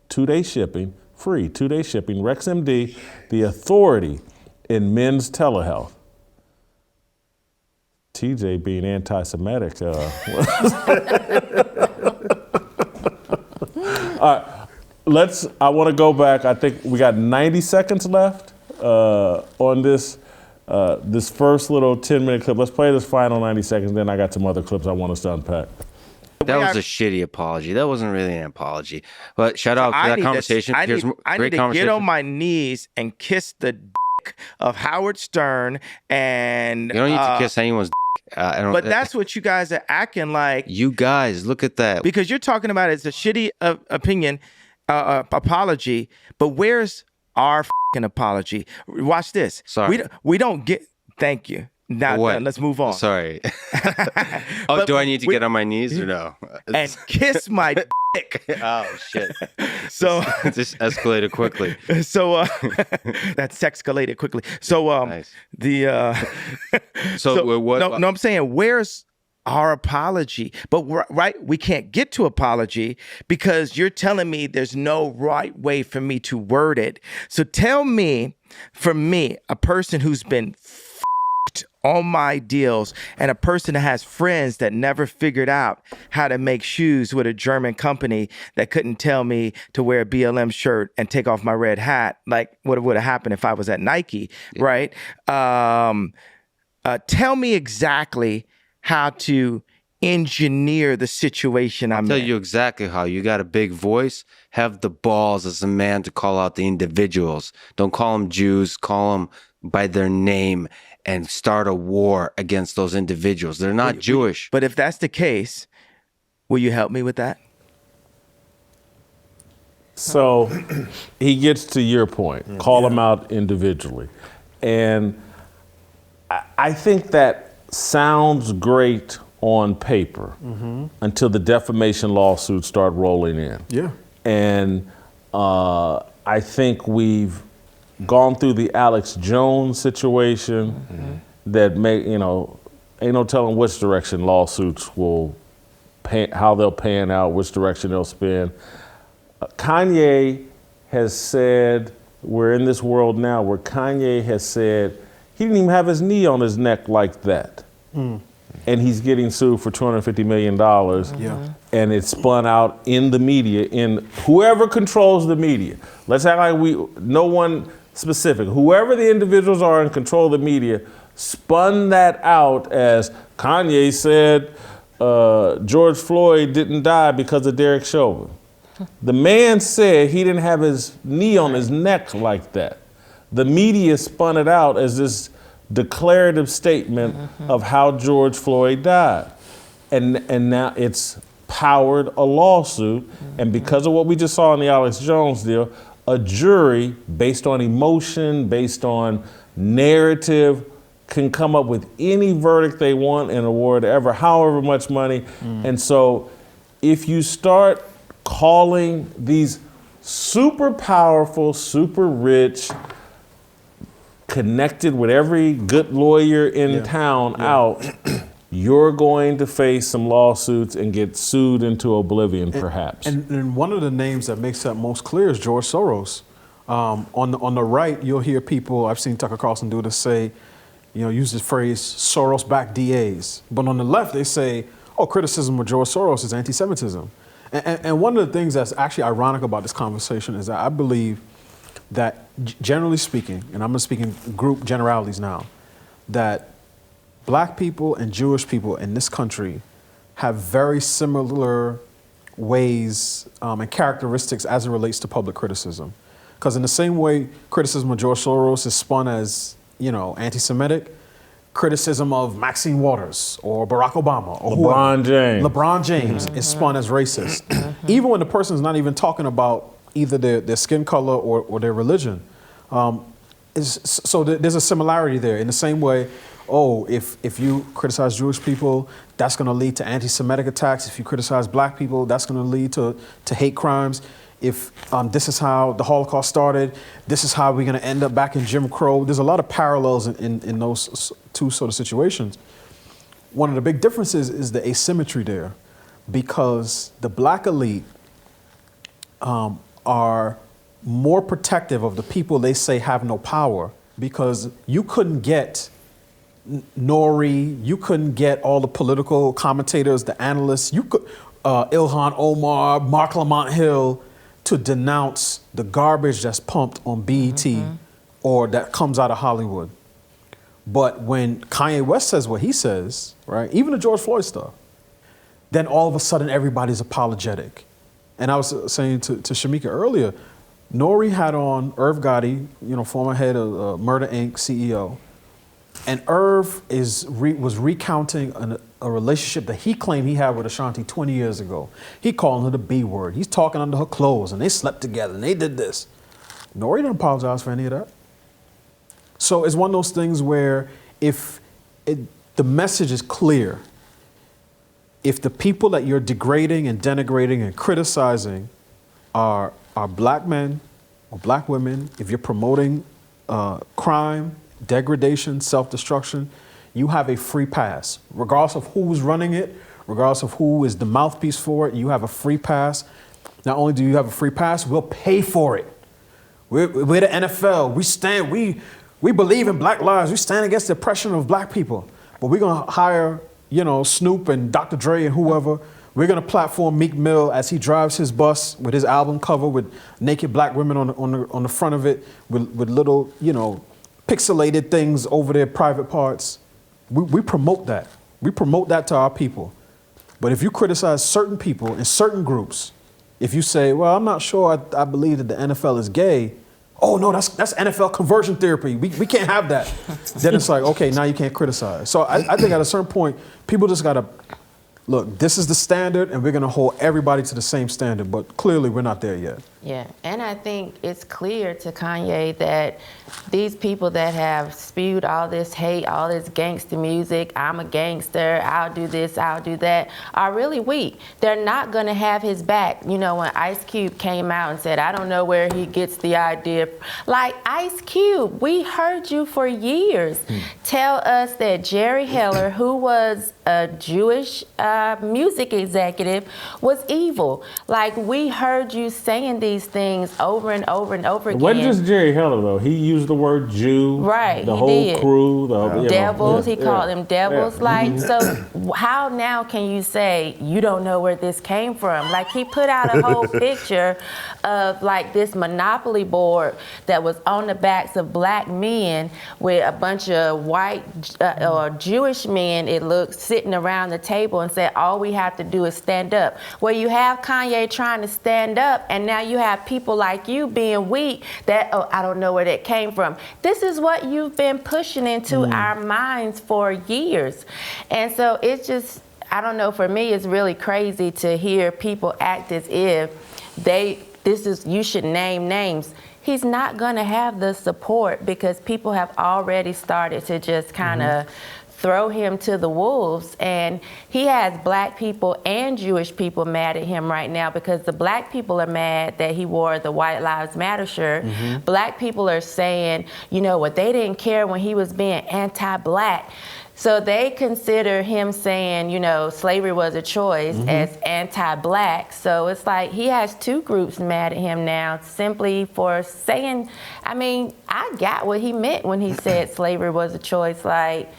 [SPEAKER 1] 2-day shipping, free 2-day shipping. RexMD, the authority in men's telehealth. TJ being anti-Semitic. All right, I want to go back. I think we got 90 seconds left on this first little 10-minute clip. Let's play this final 90 seconds, then I got some other clips I want us to unpack.
[SPEAKER 3] That was a shitty apology. That wasn't really an apology. But shout out to that conversation.
[SPEAKER 2] I need to get on my knees and kiss the dick of Howard Stern and...
[SPEAKER 3] You don't need to kiss anyone's dick.
[SPEAKER 2] But that's what you guys are acting like.
[SPEAKER 3] You guys, look at that.
[SPEAKER 2] Because you're talking about it's a shitty apology, but where's our f***ing apology? Watch this.
[SPEAKER 3] Sorry.
[SPEAKER 2] We don't get... Thank you. Now let's move on.
[SPEAKER 3] Sorry. Do I need to get on my knees or no?
[SPEAKER 2] And kiss my dick.
[SPEAKER 3] Oh, shit.
[SPEAKER 2] So
[SPEAKER 3] this escalated quickly.
[SPEAKER 2] So that's escalated quickly. So
[SPEAKER 3] nice.
[SPEAKER 2] What? No, I'm saying where's our apology? But right, we can't get to apology because you're telling me there's no right way for me to word it. So tell me, for me, a person who's been on my deals and a person that has friends that never figured out how to make shoes with a German company that couldn't tell me to wear a BLM shirt and take off my red hat, like what would have happened if I was at Nike, right? Tell me exactly how to engineer the situation I'm in.
[SPEAKER 3] I'll tell you exactly how. You got a big voice, have the balls as a man to call out the individuals. Don't call them Jews, call them by their name and start a war against those individuals. They're not Jewish.
[SPEAKER 2] But if that's the case, will you help me with that?
[SPEAKER 1] So he gets to your point, call them out individually. And I think that sounds great on paper until the defamation lawsuits start rolling in.
[SPEAKER 4] Yeah.
[SPEAKER 1] And I think we've gone through the Alex Jones situation that ain't no telling which direction lawsuits will how they'll pan out, which direction they'll spin. Kanye has said, we're in this world now where Kanye has said he didn't even have his knee on his neck like that. And he's getting sued for $250 million.
[SPEAKER 4] Yeah.
[SPEAKER 1] And it's spun out in the media, in whoever controls the media. Let's act like no one specific. Whoever the individuals are in control of the media spun that out as Kanye said George Floyd didn't die because of Derek Chauvin. The man said he didn't have his knee on his neck like that. The media spun it out as this declarative statement of how George Floyd died. And now it's powered a lawsuit. And because of what we just saw in the Alex Jones deal, a jury, based on emotion, based on narrative, can come up with any verdict they want and award however much money. And so if you start calling these super powerful, super rich, connected with every good lawyer in town out, you're going to face some lawsuits and get sued into oblivion, perhaps.
[SPEAKER 4] And one of the names that makes that most clear is George Soros. On the right, you'll hear people, I've seen Tucker Carlson do this, say, use this phrase, Soros-backed DAs. But on the left, they say, criticism of George Soros is anti-Semitism. And one of the things that's actually ironic about this conversation is that I believe that, generally speaking, and I'm going to speak in group generalities now, that Black people and Jewish people in this country have very similar ways and characteristics as it relates to public criticism. Because in the same way criticism of George Soros is spun as, anti-Semitic, criticism of Maxine Waters or Barack Obama or LeBron James is spun as racist. Even when the person's not even talking about either their skin color or their religion. So there's a similarity there. In the same way, if you criticize Jewish people, that's going to lead to anti-Semitic attacks. If you criticize Black people, that's going to lead to hate crimes. If this is how the Holocaust started, this is how we're going to end up back in Jim Crow. There's a lot of parallels in those two sort of situations. One of the big differences is the asymmetry there, because the Black elite are more protective of the people they say have no power, because you couldn't get Nori, you couldn't get all the political commentators, the analysts, you could Ilhan Omar, Mark Lamont Hill, to denounce the garbage that's pumped on BET or that comes out of Hollywood. But when Kanye West says what he says, right, even the George Floyd stuff, then all of a sudden everybody's apologetic. And I was saying to Shemeka earlier, Nori had on Irv Gotti, former head of Murder Inc. CEO, and Irv was recounting a relationship that he claimed he had with Ashanti 20 years ago. He called her the B word. He's talking under her clothes, and they slept together, and they did this. Nori didn't apologize for any of that. So it's one of those things where the message is clear. If the people that you're degrading and denigrating and criticizing are Black men or Black women, if you're promoting crime, degradation, self-destruction, you have a free pass. Regardless of who's running it, regardless of who is the mouthpiece for it, you have a free pass. Not only do you have a free pass, we'll pay for it. We're the NFL. We believe in Black lives. We stand against the oppression of Black people. But we're going to hire, Snoop and Dr. Dre and whoever. We're going to platform Meek Mill as he drives his bus with his album cover with naked Black women on the front of it with little, pixelated things over their private parts. We promote that. We promote that to our people. But if you criticize certain people in certain groups, if you say, well, I'm not sure I believe that the NFL is gay, oh no, that's NFL conversion therapy. We can't have that. Then it's like, okay, now you can't criticize. So I think at a certain point, people just gotta, look, this is the standard and we're gonna hold everybody to the same standard, but clearly we're not there yet.
[SPEAKER 5] Yeah, and I think it's clear to Kanye that these people that have spewed all this hate, all this gangster music, I'm a gangster, I'll do this, I'll do that, are really weak. They're not gonna have his back. You know, when Ice Cube came out and said, I don't know where he gets the idea. Like, Ice Cube, we heard you for years tell us that Jerry Heller, who was a Jewish music executive, was evil. Like, we heard you saying these things over and over and over
[SPEAKER 1] It
[SPEAKER 5] again.
[SPEAKER 1] wasn't just Jerry Heller, though. He used the word Jew.
[SPEAKER 5] Right,
[SPEAKER 1] The
[SPEAKER 5] he
[SPEAKER 1] whole
[SPEAKER 5] did.
[SPEAKER 1] crew. The
[SPEAKER 5] Devils, he called them devils.
[SPEAKER 1] Yeah.
[SPEAKER 5] Like, so how now can you say you don't know where this came from? Like, he put out a whole picture of like this Monopoly board that was on the backs of black men with a bunch of white or Jewish men, it looked, sitting around the table, and said, all we have to do is stand up. Well, you have Kanye trying to stand up, and now you have people like you being weak that, oh, I don't know where that came from. This is what you've been pushing into our minds for years. And so it's just, I don't know, for me, it's really crazy to hear people act as if you should name names. He's not gonna have the support because people have already started to just kind of throw him to the wolves. And he has black people and Jewish people mad at him right now because the black people are mad that he wore the White Lives Matter shirt. Black people are saying, you know what, they didn't care when he was being anti-black. So they consider him saying, you know, slavery was a choice as anti-black. So it's like he has two groups mad at him now simply for saying, I mean, I got what he meant when he said slavery was a choice. Like,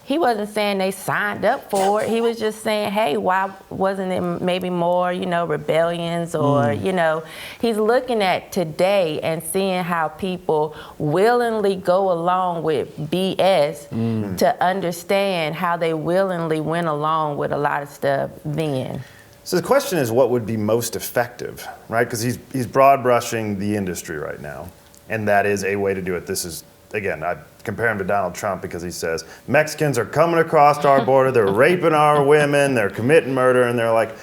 [SPEAKER 5] he wasn't saying they signed up for it. He was just saying, hey, why wasn't it maybe more, you know, rebellions or, you know, he's looking at today and seeing how people willingly go along with BS to understand how they willingly went along with a lot of stuff then.
[SPEAKER 6] So the question is, what would be most effective, right? Because he's broad brushing the industry right now, and that is a way to do it. This is, again, I compare him to Donald Trump because he says, Mexicans are coming across our border, they're raping our women, they're committing murder, and they're like,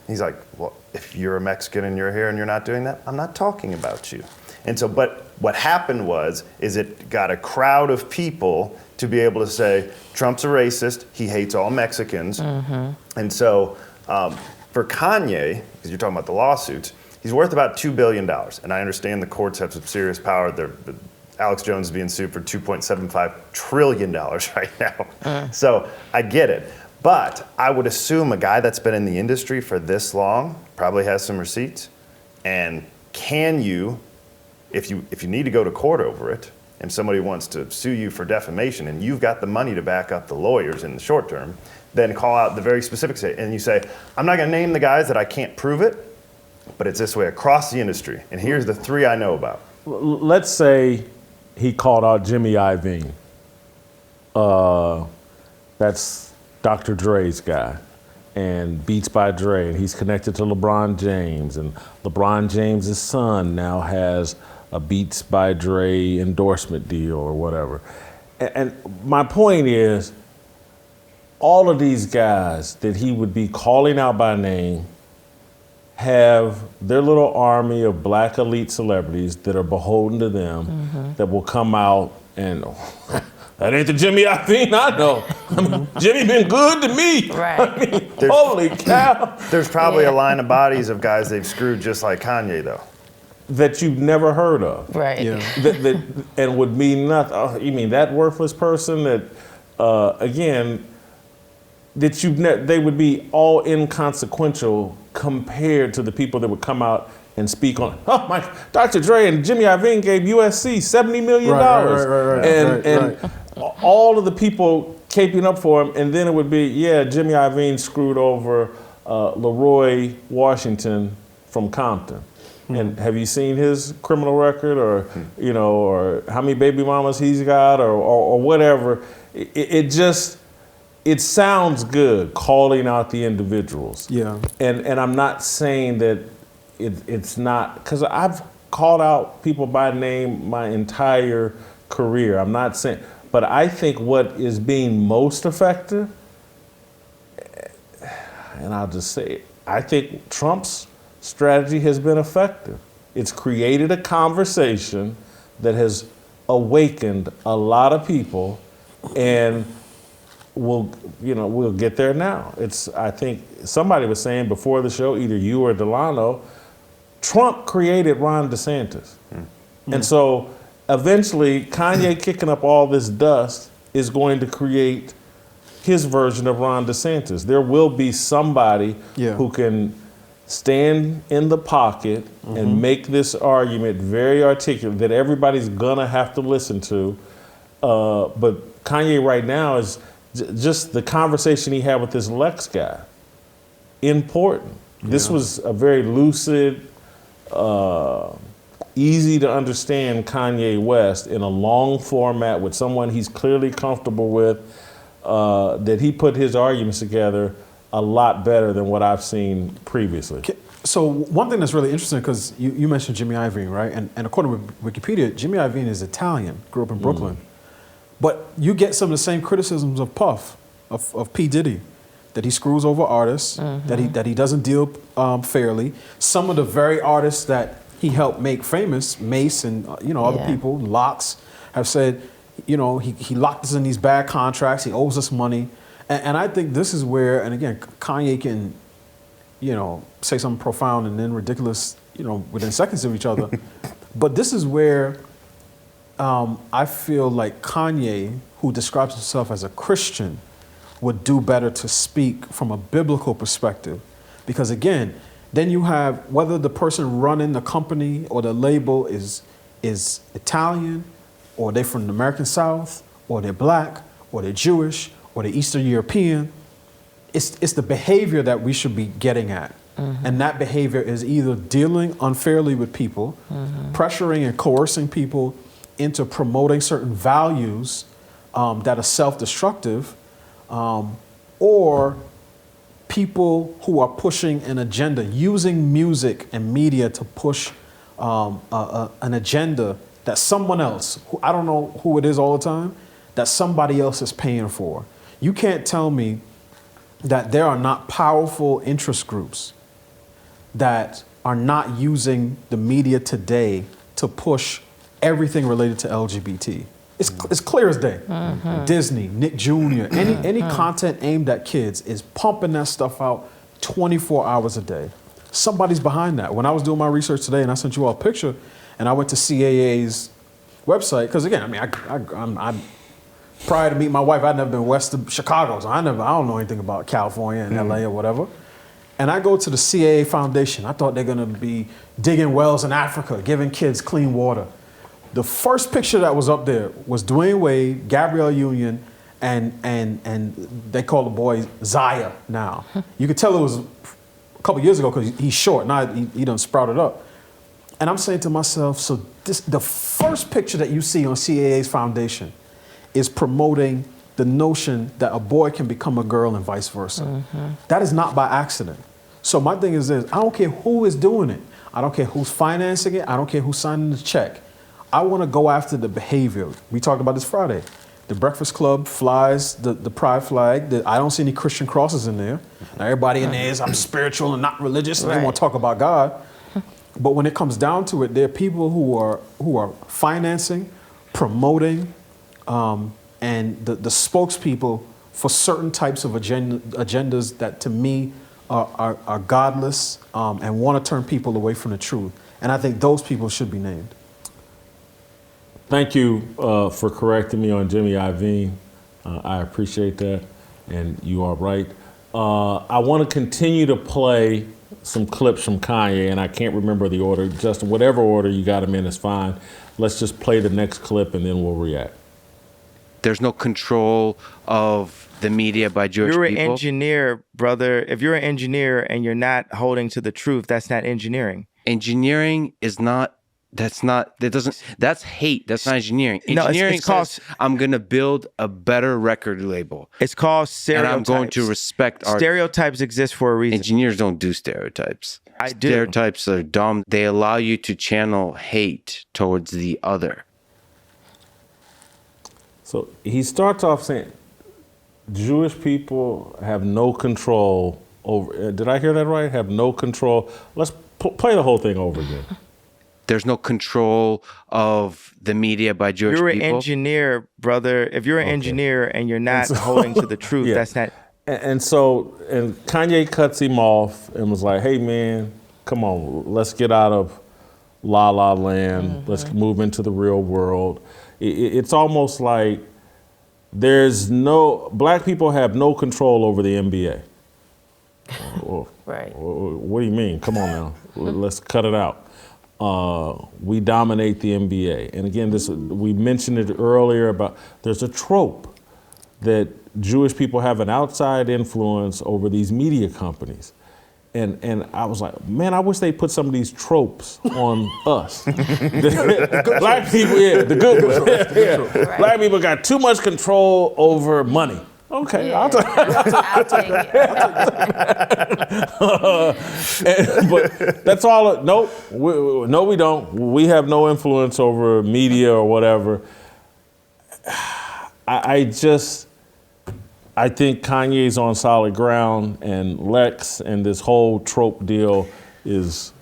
[SPEAKER 6] he's like, well, if you're a Mexican and you're here and you're not doing that, I'm not talking about you. And so, but what happened is it got a crowd of people to be able to say, Trump's a racist, he hates all Mexicans. And so, for Kanye, because you're talking about the lawsuits, he's worth about $2 billion. And I understand the courts have some serious power. Alex Jones is being sued for $2.75 trillion right now. So I get it. But I would assume a guy that's been in the industry for this long probably has some receipts. And can you, if you need to go to court over it, and somebody wants to sue you for defamation, and you've got the money to back up the lawyers in the short term, then call out the very specifics. And you say, I'm not gonna name the guys that I can't prove it, but it's this way across the industry. And here's the three I know about.
[SPEAKER 1] Let's say he called out Jimmy Iovine. That's Dr. Dre's guy, and Beats by Dre, and he's connected to LeBron James, and LeBron James's son now has a Beats by Dre endorsement deal or whatever. And my point is, all of these guys that he would be calling out by name have their little army of black elite celebrities that are beholden to them that will come out and, that ain't the Jimmy Iovine I know. I mean, Jimmy been good to me.
[SPEAKER 5] Right.
[SPEAKER 1] I mean, holy cow.
[SPEAKER 6] There's probably a line of bodies of guys they've screwed just like Kanye, though.
[SPEAKER 1] That you've never heard of.
[SPEAKER 5] Right.
[SPEAKER 4] Yeah.
[SPEAKER 1] That and would mean nothing. Oh, you mean that worthless person that, again, that they would be all inconsequential compared to the people that would come out and speak on, oh my, Dr. Dre and Jimmy Iovine gave USC $70 million.
[SPEAKER 4] Right,
[SPEAKER 1] and all of the people caping up for him, and then it would be, yeah, Jimmy Iovine screwed over Leroy Washington from Compton. And have you seen his criminal record, or you know, or how many baby mamas he's got, or whatever? It sounds good calling out the individuals.
[SPEAKER 4] Yeah.
[SPEAKER 1] And I'm not saying that it's not, because I've called out people by name my entire career. I'm not saying, but I think what is being most effective, and I'll just say it, I think Trump's strategy has been effective. It's created a conversation that has awakened a lot of people, and we'll get there now. I think somebody was saying before the show, either you or Delano, Trump created Ron DeSantis. And so eventually Kanye kicking up all this dust is going to create his version of Ron DeSantis. There will be somebody who can stand in the pocket and make this argument very articulate that everybody's gonna have to listen to. But Kanye right now is just the conversation he had with this Lex guy. Important. This was a very lucid, easy to understand Kanye West in a long format with someone he's clearly comfortable with, that he put his arguments together a lot better than what I've seen previously.
[SPEAKER 4] So one thing that's really interesting, because you mentioned Jimmy Iovine, right? And according to Wikipedia, Jimmy Iovine is Italian, grew up in Brooklyn. But you get some of the same criticisms of Puff, of P. Diddy, that he screws over artists, that he doesn't deal fairly. Some of the very artists that he helped make famous, Mace and other people, Locks, have said, he locked us in these bad contracts, he owes us money. And I think this is where, and again, Kanye can, say something profound and then ridiculous, within seconds of each other. But this is where I feel like Kanye, who describes himself as a Christian, would do better to speak from a biblical perspective. Because again, then you have whether the person running the company or the label is Italian, or they're from the American South, or they're black, or they're Jewish, or they're Eastern European. It's the behavior that we should be getting at. And that behavior is either dealing unfairly with people, pressuring and coercing people into promoting certain values that are self-destructive, or people who are pushing an agenda, using music and media to push an agenda that someone else, I don't know who it is all the time, that somebody else is paying for. You can't tell me that there are not powerful interest groups that are not using the media today to push everything related to LGBT. It's clear as day. Disney, Nick Jr., any content aimed at kids is pumping that stuff out 24 hours a day. Somebody's behind that. When I was doing my research today and I sent you all a picture and I went to CAA's website, because again, I mean, I'm prior to meeting my wife, I'd never been west of Chicago, so I don't know anything about California and LA or whatever. And I go to the CAA Foundation. I thought they're gonna be digging wells in Africa, giving kids clean water. The first picture that was up there was Dwayne Wade, Gabrielle Union, and they call the boy Zaya now. You could tell it was a couple years ago because he's short. Now he done sprouted up. And I'm saying to myself, so the first picture that you see on CAA's foundation is promoting the notion that a boy can become a girl and vice versa. That is not by accident. So my thing is this, I don't care who is doing it. I don't care who's financing it. I don't care who's signing the check. I want to go after the behavior. We talked about this Friday. The Breakfast Club flies the pride flag. I don't see any Christian crosses in there. Now everybody in there is, I'm spiritual and not religious, and they want to talk about God. But when it comes down to it, there are people who are financing, promoting, and the spokespeople for certain types of agendas that to me are godless and want to turn people away from the truth. And I think those people should be named.
[SPEAKER 1] Thank you for correcting me on Jimmy Iovine. I appreciate that, and you are right. I want to continue to play some clips from Kanye, and I can't remember the order. Justin, whatever order you got them in is fine. Let's just play the next clip, and then we'll react.
[SPEAKER 3] There's no control of the media by Jewish people.
[SPEAKER 2] You're an engineer, brother. If you're an engineer and you're not holding to the truth, that's not engineering.
[SPEAKER 3] Engineering is not. That's hate. That's not engineering. Engineering
[SPEAKER 2] it's called,
[SPEAKER 3] says, I'm going to build a better record label.
[SPEAKER 2] It's called stereotypes.
[SPEAKER 3] And I'm going to respect art.
[SPEAKER 2] Stereotypes exist for a reason.
[SPEAKER 3] Engineers don't do stereotypes.
[SPEAKER 2] I do.
[SPEAKER 3] Stereotypes are dumb. They allow you to channel hate towards the other.
[SPEAKER 1] So he starts off saying, Jewish people have no control over, did I hear that right? Have no control. Let's play the whole thing over again.
[SPEAKER 3] there's no control of the media by Jewish
[SPEAKER 2] You're
[SPEAKER 3] people.
[SPEAKER 2] an engineer, brother. If you're an engineer and you're not holding to the truth,
[SPEAKER 1] Yeah.
[SPEAKER 2] that's not.
[SPEAKER 1] And Kanye cuts him off and was like, hey man, come on, let's get out of La La Land. Let's move into the real world. It's almost like black people have no control over the NBA.
[SPEAKER 5] Right.
[SPEAKER 1] What do you mean? Come on now, let's cut it out. We dominate the NBA. And again, we mentioned it earlier about there's a trope that Jewish people have an outside influence over these media companies. And I was like, man, I wish they put some of these tropes on us. Black people, the good ones.
[SPEAKER 5] Right.
[SPEAKER 1] Black people got too much control over money. Okay,
[SPEAKER 5] Yeah.
[SPEAKER 1] I'll take it. But that's all. Nope. No, we don't. We have no influence over media or whatever. I think Kanye's on solid ground, and Lex and this whole trope deal is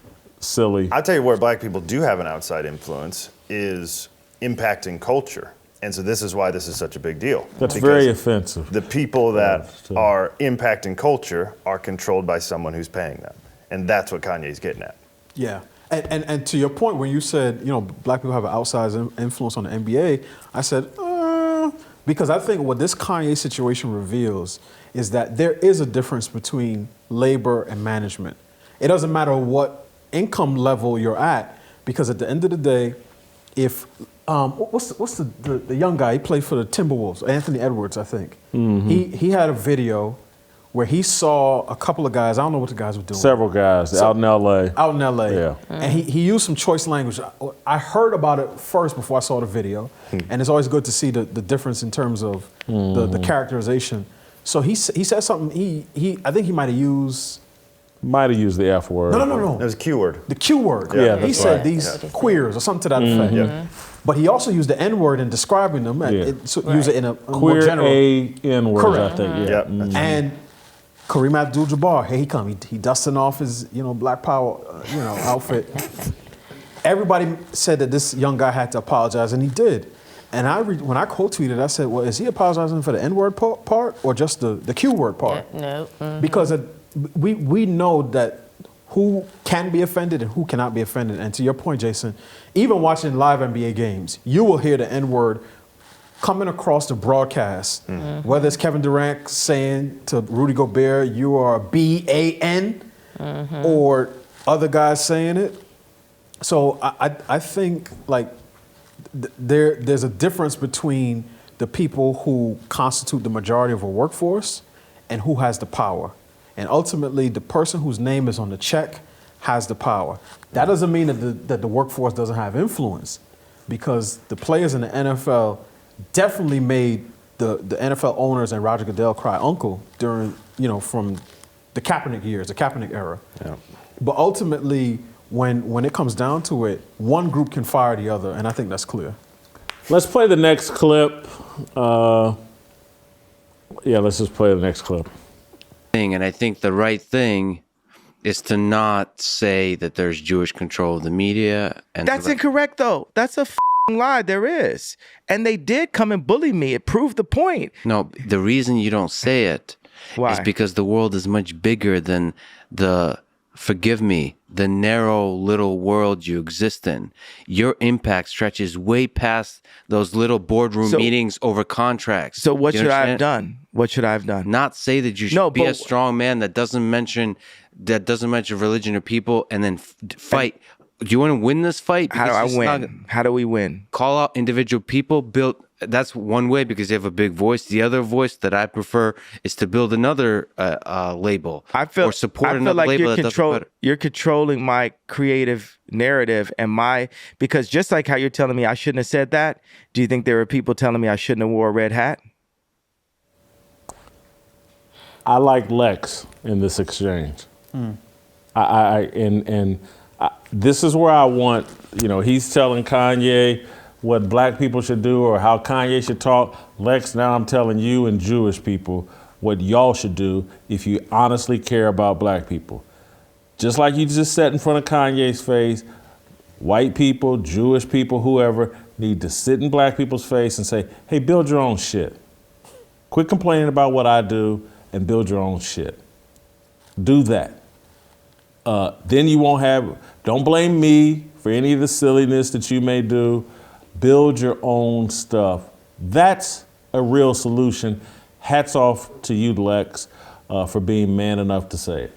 [SPEAKER 1] silly.
[SPEAKER 6] I'll tell you where black people do have an outside influence is impacting culture. And so this is why this is such a big deal.
[SPEAKER 1] That's
[SPEAKER 6] Because
[SPEAKER 1] very offensive.
[SPEAKER 6] the people that
[SPEAKER 1] so-
[SPEAKER 6] are impacting culture are controlled by someone who's paying them. And that's what Kanye's getting at.
[SPEAKER 4] Yeah. And to your point, when you said, black people have an outsized influence on the NBA, I said, because I think what this Kanye situation reveals is that there is a difference between labor and management. It doesn't matter what income level you're at, because at the end of the day, if what's the young guy? He played for the Timberwolves, Anthony Edwards, I think. He had a video where he saw a couple of guys. I don't know what the guys were doing.
[SPEAKER 1] Several guys out in L.A.
[SPEAKER 4] Out in L.A.
[SPEAKER 1] Yeah.
[SPEAKER 4] And he used some choice language. I heard about it first before I saw the video, and it's always good to see the difference in terms of the characterization. So he said something. I think he might have used.
[SPEAKER 1] Might have used the F word.
[SPEAKER 4] No.
[SPEAKER 6] That was a Q word.
[SPEAKER 4] The Q word.
[SPEAKER 1] Yeah,
[SPEAKER 4] he
[SPEAKER 1] that's
[SPEAKER 4] said
[SPEAKER 1] right.
[SPEAKER 4] these queers or something to that effect.
[SPEAKER 6] Yeah.
[SPEAKER 4] But he also used the N word in describing them. Use it in a more
[SPEAKER 1] Queer
[SPEAKER 4] general.
[SPEAKER 1] A-N words, I
[SPEAKER 4] Correct.
[SPEAKER 1] think.
[SPEAKER 6] Yeah.
[SPEAKER 4] And Kareem Abdul-Jabbar, here he come. He dusting off his, Black Power, outfit. Everybody said that this young guy had to apologize, and he did. And when I quote tweeted, I said, "Well, is he apologizing for the N-word part or just the Q-word part?"
[SPEAKER 5] Yeah, no.
[SPEAKER 4] Because we know that who can be offended and who cannot be offended. And to your point, Jason, even watching live NBA games, you will hear the N-word coming across the broadcast, whether it's Kevin Durant saying to Rudy Gobert, "You are a B-A-N," or other guys saying it. So I think there's a difference between the people who constitute the majority of a workforce and who has the power. And ultimately, the person whose name is on the check has the power. That doesn't mean that the workforce doesn't have influence, because the players in the NFL definitely made the NFL owners and Roger Goodell cry uncle during, from the Kaepernick years, the Kaepernick era.
[SPEAKER 6] Yeah.
[SPEAKER 4] But ultimately, when it comes down to it, one group can fire the other, and I think that's clear.
[SPEAKER 1] Let's play the next clip. Let's just play the next clip.
[SPEAKER 3] And I think the right thing is to not say that there's Jewish control of the media. And
[SPEAKER 2] That's incorrect, though. That's a lie. There is. And they did come and bully me. It proved the point.
[SPEAKER 3] No, the reason you don't say it
[SPEAKER 2] Why?
[SPEAKER 3] is because the world is much bigger than the narrow little world you exist in. Your impact stretches way past those little boardroom meetings over contracts.
[SPEAKER 2] So what
[SPEAKER 3] You
[SPEAKER 2] should I have
[SPEAKER 3] understand?
[SPEAKER 2] done? What should I have done?
[SPEAKER 3] Not say that you should be
[SPEAKER 2] but-
[SPEAKER 3] a strong man that doesn't mention religion or people, and then fight. Do you want to win this fight?
[SPEAKER 2] How do I
[SPEAKER 3] Because it's not-
[SPEAKER 2] win? How do we win?
[SPEAKER 3] Call out individual people. That's one way, because they have a big voice. The other voice that I prefer is to build another label.
[SPEAKER 2] or
[SPEAKER 3] support
[SPEAKER 2] I feel
[SPEAKER 3] another
[SPEAKER 2] like
[SPEAKER 3] label that doesn't matter.
[SPEAKER 2] you're controlling my creative narrative because just like how you're telling me I shouldn't have said that, do you think there are people telling me I shouldn't have wore a red hat?
[SPEAKER 1] I like Lex in this exchange. This is where I want, he's telling Kanye what black people should do or how Kanye should talk. Lex, now I'm telling you and Jewish people what y'all should do if you honestly care about black people. Just like you just sat in front of Kanye's face, white people, Jewish people, whoever, need to sit in black people's face and say, hey, build your own shit. Quit complaining about what I do and build your own shit. Do that. Then you won't have, don't blame me for any of the silliness that you may do. Build your own stuff. That's a real solution. Hats off to you, Lex, for being man enough to say it.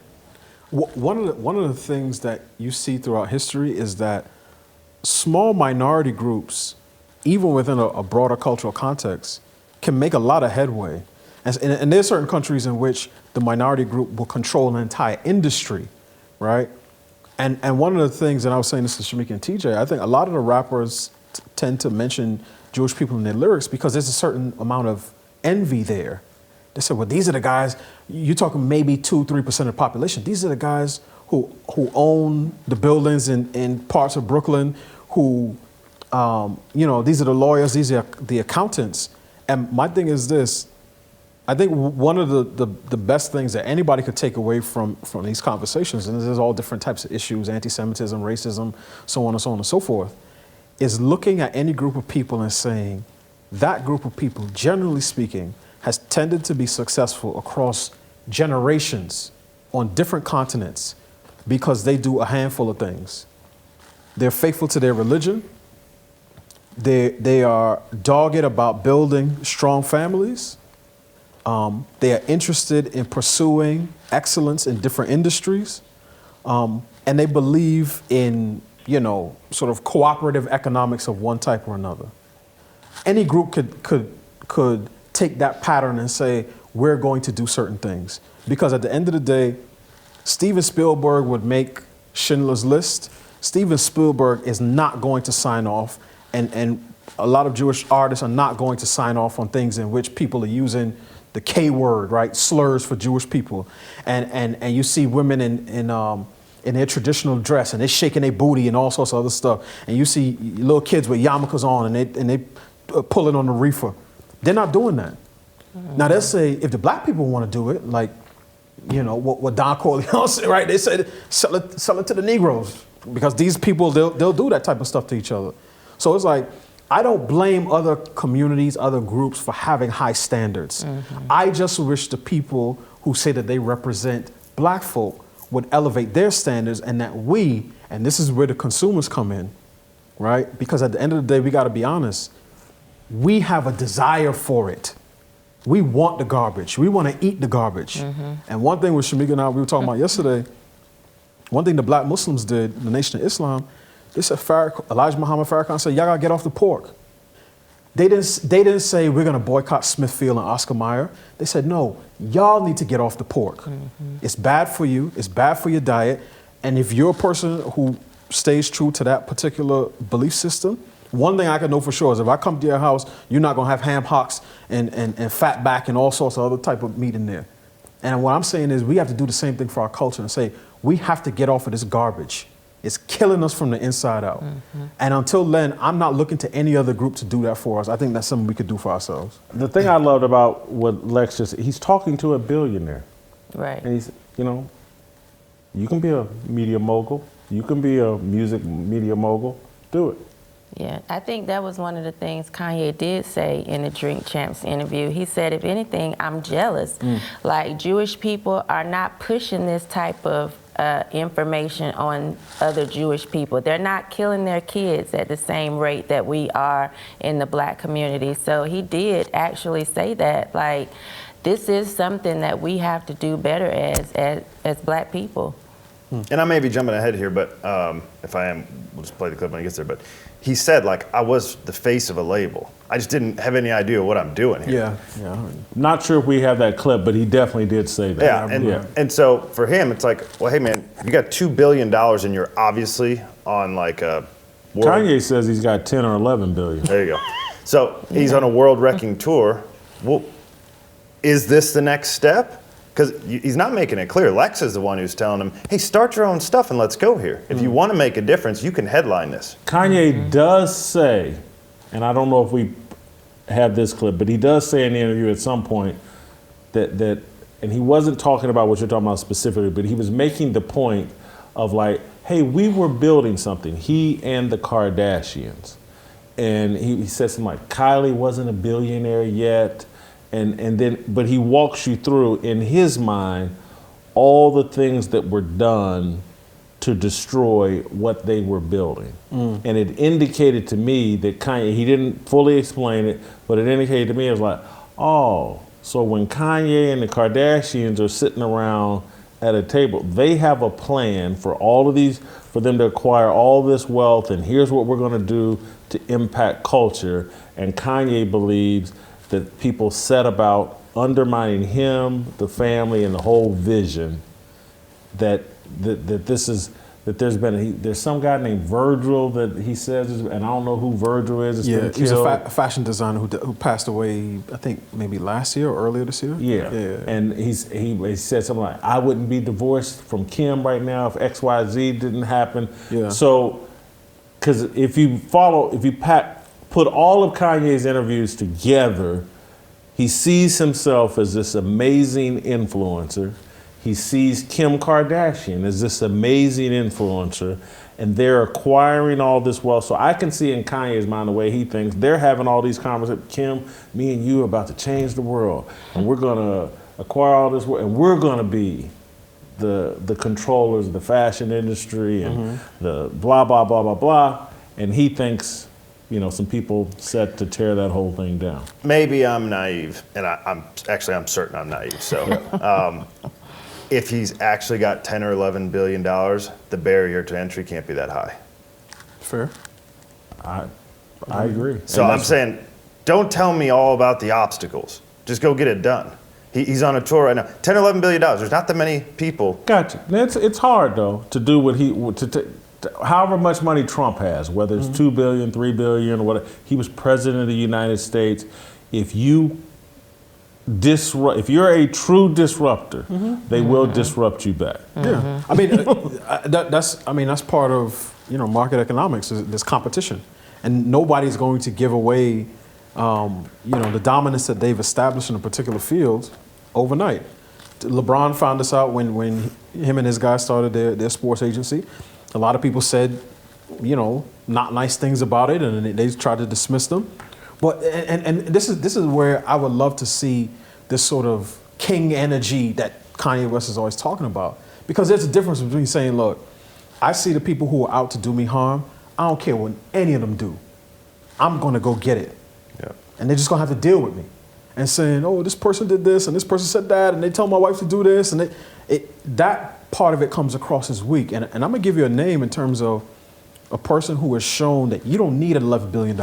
[SPEAKER 4] One of the things that you see throughout history is that small minority groups, even within a broader cultural context, can make a lot of headway. And there's certain countries in which the minority group will control an entire industry, right? And one of the things, and I was saying this to Shemeka and TJ, I think a lot of the rappers tend to mention Jewish people in their lyrics because there's a certain amount of envy there. They said, well, these are the guys, you're talking maybe 2-3% of the population. These are the guys who own the buildings in parts of Brooklyn, who, these are the lawyers, these are the accountants. And my thing is this, I think one of the best things that anybody could take away from these conversations, and there's all different types of issues, anti-Semitism, racism, so on and so forth, is looking at any group of people and saying, that group of people, generally speaking, has tended to be successful across generations on different continents because they do a handful of things. They're faithful to their religion. They are dogged about building strong families. They are interested in pursuing excellence in different industries. And they believe in, sort of cooperative economics of one type or another. Any group could take that pattern and say, we're going to do certain things. Because at the end of the day, Steven Spielberg would make Schindler's List. Steven Spielberg is not going to sign off, and a lot of Jewish artists are not going to sign off on things in which people are using the K word, right? Slurs for Jewish people. And you see women in their traditional dress, and they're shaking their booty and all sorts of other stuff. And you see little kids with yarmulkes on, and they pulling on the reefer. They're not doing that. Now they'll say, if the black people want to do it, like, what Don Corleone said, right? They said, sell it to the Negroes, because these people, they'll do that type of stuff to each other. So it's like, I don't blame other communities, other groups for having high standards. I just wish the people who say that they represent black folk would elevate their standards, and that we, and this is where the consumers come in, right? Because at the end of the day, we got to be honest. We have a desire for it. We want the garbage. We want to eat the garbage. And one thing with Shemeka and I, we were talking about yesterday, one thing the black Muslims did, the Nation of Islam, they said, Elijah Muhammad Farrakhan said, y'all got to get off the pork. They didn't say, we're going to boycott Smithfield and Oscar Mayer. They said, no, y'all need to get off the pork. It's bad for you. It's bad for your diet. And if you're a person who stays true to that particular belief system, one thing I can know for sure is if I come to your house, you're not going to have ham hocks and fat back and all sorts of other type of meat in there. And what I'm saying is we have to do the same thing for our culture and say, we have to get off of this garbage. It's killing us from the inside out. And until then, I'm not looking to any other group to do that for us. I think that's something we could do for ourselves.
[SPEAKER 1] The thing I loved about what Lex just, he's talking to a billionaire.
[SPEAKER 5] Right.
[SPEAKER 1] And he's, you can be a media mogul. You can be a music media mogul. Do it.
[SPEAKER 5] Yeah, I think that was one of the things Kanye did say in the Drink Champs interview. He said, if anything, I'm jealous. Like, Jewish people are not pushing this type of information on other Jewish people. They're not killing their kids at the same rate that we are in the black community. So he did actually say that, like, this is something that we have to do better as black people.
[SPEAKER 6] And I may be jumping ahead here, but if I am, we'll just play the clip when he gets there. But he said, like, I was the face of a label. I just didn't have any idea what I'm doing here.
[SPEAKER 4] Yeah.
[SPEAKER 1] Not sure if we have that clip, but he definitely did say that.
[SPEAKER 6] And so for him, it's like, well, hey, man, you got $2 billion and you're obviously on like a world.
[SPEAKER 1] Kanye says he's got 10 or 11 billion.
[SPEAKER 6] There you go. So he's on a world wrecking tour. Well, is this the next step? Because he's not making it clear. Lex is the one who's telling him, hey, start your own stuff and let's go here. If you want to make a difference, you can headline this.
[SPEAKER 1] Kanye does say, and I don't know if we have this clip, but he does say in the interview at some point that and he wasn't talking about what you're talking about specifically, but he was making the point of like, hey, we were building something, he and the Kardashians. And he said something like, Kylie wasn't a billionaire yet. And then, but he walks you through, in his mind, all the things that were done to destroy what they were building. And it indicated to me that Kanye, he didn't fully explain it, but it indicated to me, it was like, oh, so when Kanye and the Kardashians are sitting around at a table, they have a plan for all of these, for them to acquire all this wealth, and here's what we're gonna do to impact culture. And Kanye believes that people set about undermining him, the family, and the whole vision. That there's some guy named Virgil that he says, and I don't know who Virgil is.
[SPEAKER 4] He's a fashion designer who passed away, I think maybe last year or earlier this year.
[SPEAKER 1] Yeah. And he said something like, I wouldn't be divorced from Kim right now if XYZ didn't happen.
[SPEAKER 4] Yeah.
[SPEAKER 1] So, because if you put all of Kanye's interviews together, he sees himself as this amazing influencer. He sees Kim Kardashian as this amazing influencer, and they're acquiring all this wealth. So I can see in Kanye's mind the way he thinks. They're having all these conversations. Kim, me and you are about to change the world, and we're gonna acquire all this wealth, and we're gonna be the controllers of the fashion industry and the blah, blah, blah, blah, blah. And he thinks, some people set to tear that whole thing down.
[SPEAKER 6] Maybe I'm naive, and I'm certain I'm naive. So. If he's actually got 10 or 11 billion dollars, the barrier to entry can't be that high.
[SPEAKER 4] Fair.
[SPEAKER 1] I agree.
[SPEAKER 6] So I'm saying, don't tell me all about the obstacles. Just go get it done. He's on a tour right now. 10 or 11 billion dollars. There's not that many people.
[SPEAKER 1] Gotcha. It's hard though to do what however much money Trump has, whether it's 2 billion, 3 billion, or whatever. He was president of the United States. If you're a true disruptor, they will disrupt you back.
[SPEAKER 4] Yeah, I mean that's part of market economics. There's competition, and nobody's going to give away the dominance that they've established in a particular field overnight. LeBron found this out when him and his guys started their sports agency. A lot of people said not nice things about it, and they tried to dismiss them. But and this is where I would love to see this sort of king energy that Kanye West is always talking about. Because there's a difference between saying, look, I see the people who are out to do me harm. I don't care what any of them do. I'm going to go get it.
[SPEAKER 6] Yeah.
[SPEAKER 4] And they're just going to have to deal with me. And saying, oh, this person did this and this person said that and they told my wife to do this. And that part of it comes across as weak. And I'm going to give you a name in terms of a person who has shown that you don't need $11 billion.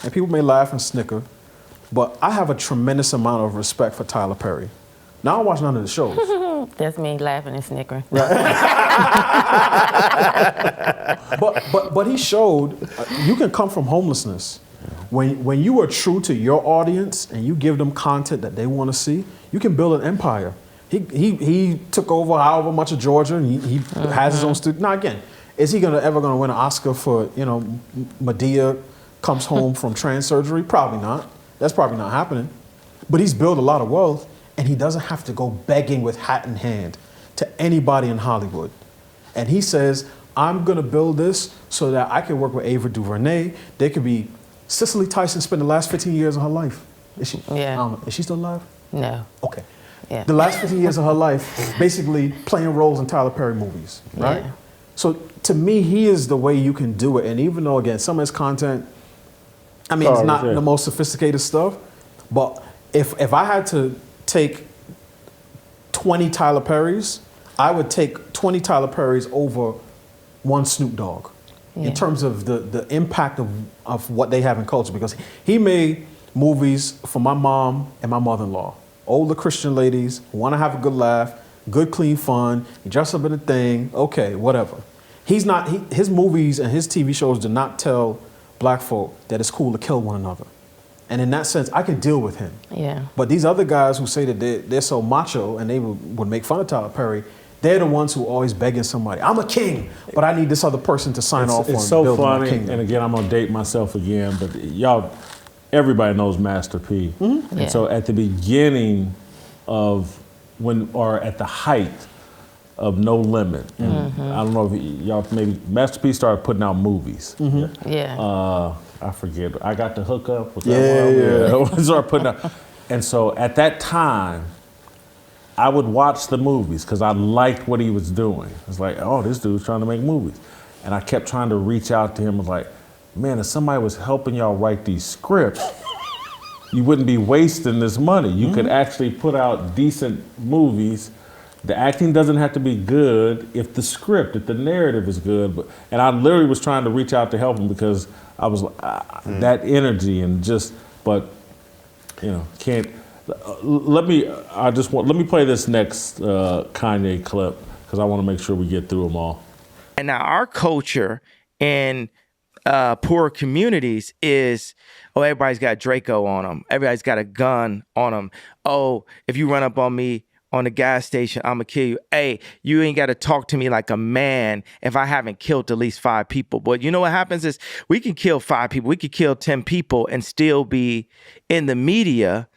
[SPEAKER 4] And people may laugh and snicker, but I have a tremendous amount of respect for Tyler Perry. Now I don't watch none of the shows.
[SPEAKER 5] That's me laughing and snickering.
[SPEAKER 4] But he showed you can come from homelessness. When you are true to your audience and you give them content that they want to see, you can build an empire. He took over however much of Georgia, and he has his own studio. Now again, is he ever going to win an Oscar for Medea comes home from trans surgery? Probably not. That's probably not happening. But he's built a lot of wealth, and he doesn't have to go begging with hat in hand to anybody in Hollywood. And he says, I'm going to build this so that I can work with Ava DuVernay. There could be Cicely Tyson spent the last 15 years of her life. Is she?
[SPEAKER 5] Yeah.
[SPEAKER 4] I don't know. Is she still alive?
[SPEAKER 5] No.
[SPEAKER 4] Okay.
[SPEAKER 5] Yeah.
[SPEAKER 4] The last 15 years of her life, basically playing roles in Tyler Perry movies, right?
[SPEAKER 5] Yeah.
[SPEAKER 4] So to me, he is the way you can do it. And even though, again, some of his content, it's not the most sophisticated stuff, but if I had to take 20 Tyler Perrys, I would take 20 Tyler Perrys over one Snoop Dogg in terms of the impact of what they have in culture. Because he made movies for my mom and my mother-in-law, older Christian ladies who want to have a good laugh, good, clean fun, he dress up in a thing, okay, whatever. His movies and his TV shows do not tell black folk that it's cool to kill one another. And in that sense, I can deal with him.
[SPEAKER 5] Yeah.
[SPEAKER 4] But these other guys who say that they're so macho and they would make fun of Tyler Perry, they're the ones who are always begging somebody, I'm a king, but I need this other person to sign off on
[SPEAKER 1] It's so
[SPEAKER 4] building my
[SPEAKER 1] funny,
[SPEAKER 4] kingdom.
[SPEAKER 1] and again, I'm gonna date myself again, but everybody knows Master P. And so at the beginning at the height of No Limit. And I don't know if y'all, maybe Master P started putting out movies.
[SPEAKER 5] Yeah.
[SPEAKER 1] I forget. I got the hookup. Was that one? Yeah. Started putting out. And so at that time, I would watch the movies because I liked what he was doing. It's like, oh, this dude's trying to make movies. And I kept trying to reach out to him. I was like, man, if somebody was helping y'all write these scripts, you wouldn't be wasting this money. You could actually put out decent movies. The acting doesn't have to be good if the script, if the narrative is good. And I literally was trying to reach out to help him because I was that energy and just, but can't. Let me play this next Kanye clip because I want to make sure we get through them all.
[SPEAKER 2] And now our culture in poor communities is, oh, everybody's got Draco on them. Everybody's got a gun on them. Oh, if you run up on me on the gas station, I'm gonna kill you. Hey, you ain't got to talk to me like a man if I haven't killed at least 5 people. But you know what happens is we can kill 5 people, we could kill 10 people and still be in the media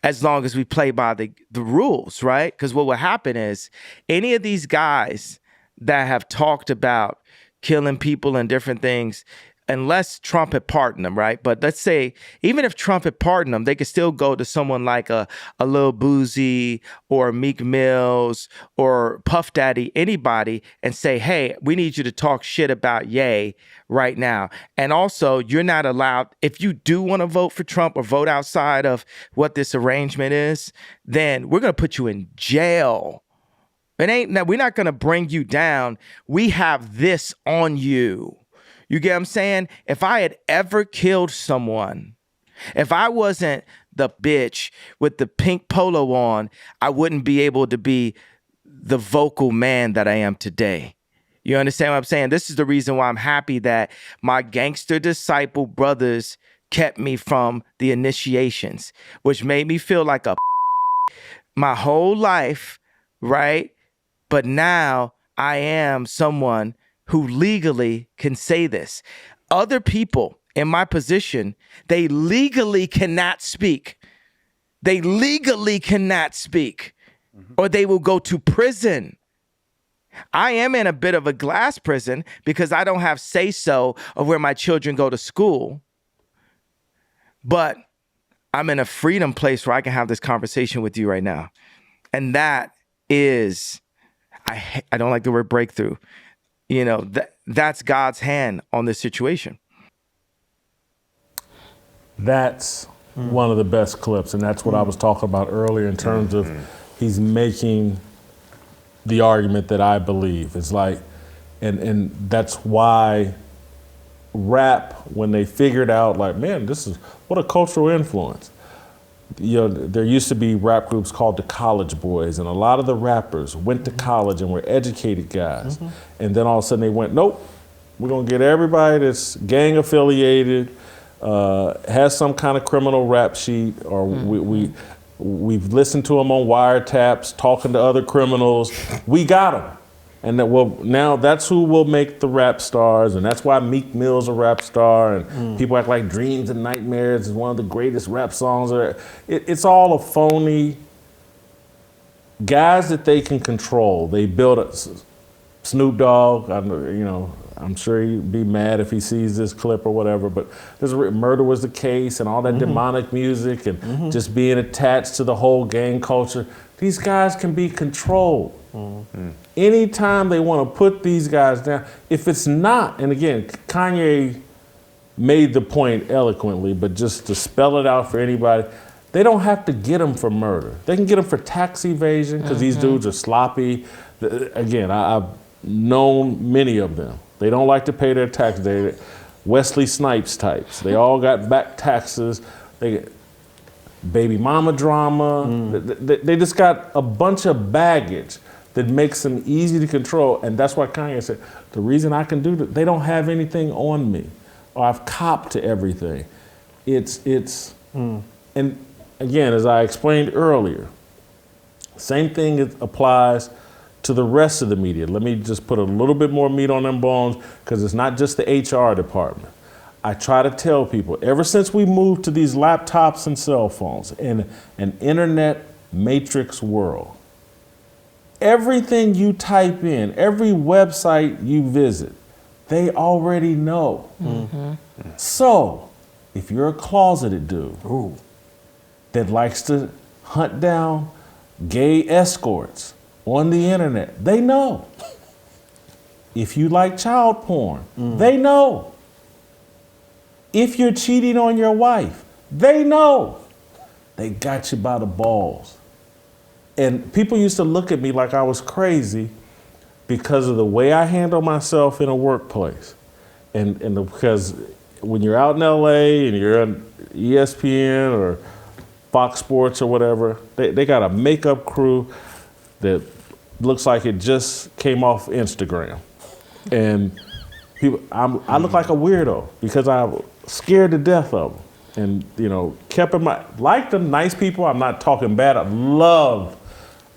[SPEAKER 2] as long as we play by the rules, right? Because what will happen is any of these guys that have talked about killing people and different things, unless Trump had pardoned them, right? But let's say, even if Trump had pardoned them, they could still go to someone like a Lil Boozy or Meek Mills or Puff Daddy, anybody, and say, hey, we need you to talk shit about Ye right now. And also, you're not allowed, if you do want to vote for Trump or vote outside of what this arrangement is, then we're going to put you in jail. We're not going to bring you down. We have this on you. You get what I'm saying? If I had ever killed someone, if I wasn't the bitch with the pink polo on, I wouldn't be able to be the vocal man that I am today. You understand what I'm saying? This is the reason why I'm happy that my gangster disciple brothers kept me from the initiations, which made me feel like a my whole life, right? But now I am someone who legally can say this. Other people in my position, they legally cannot speak. They legally cannot speak, or they will go to prison. I am in a bit of a glass prison because I don't have say-so of where my children go to school. But I'm in a freedom place where I can have this conversation with you right now. And that is, I don't like the word breakthrough. That's God's hand on this situation.
[SPEAKER 1] That's one of the best clips, and that's what I was talking about earlier in terms of he's making the argument that I believe. It's like, and that's why rap, when they figured out, like, man, this is what a cultural influence. There used to be rap groups called the College Boys, and a lot of the rappers went to college and were educated guys. And then all of a sudden they went, nope, we're gonna get everybody that's gang affiliated, has some kind of criminal rap sheet, or we've listened to them on wiretaps, talking to other criminals. We got them. And now that's who will make the rap stars, and that's why Meek Mill's a rap star, and people act like Dreams and Nightmares is one of the greatest rap songs. It's all a phony. Guys that they can control. They build a Snoop Dogg. I'm sure he'd be mad if he sees this clip or whatever, but murder was the case, and all that demonic music, and just being attached to the whole gang culture. These guys can be controlled. Anytime they want to put these guys down, if it's not, and again, Kanye made the point eloquently, but just to spell it out for anybody, they don't have to get them for murder. They can get them for tax evasion because these dudes are sloppy. Again, I've known many of them. They don't like to pay their tax. They're Wesley Snipes types. They all got back taxes. They get baby mama drama. They just got a bunch of baggage that makes them easy to control. And that's why Kanye said, the reason I can do that, they don't have anything on me, or I've copped to everything. And again, as I explained earlier, same thing applies to the rest of the media. Let me just put a little bit more meat on them bones, because it's not just the HR department. I try to tell people, ever since we moved to these laptops and cell phones in an internet matrix world, Everything you type in, every website you visit, they already know. So, if you're a closeted dude that likes to hunt down gay escorts on the internet, they know. If you like child porn, they know. If you're cheating on your wife, they know. They got you by the balls. And people used to look at me like I was crazy because of the way I handle myself in a workplace. Because when you're out in LA and you're on ESPN or Fox Sports or whatever, they got a makeup crew that looks like it just came off Instagram. And I look like a weirdo because I'm scared to death of them. And, you know, kept in mind, like the nice people, I'm not talking bad. I love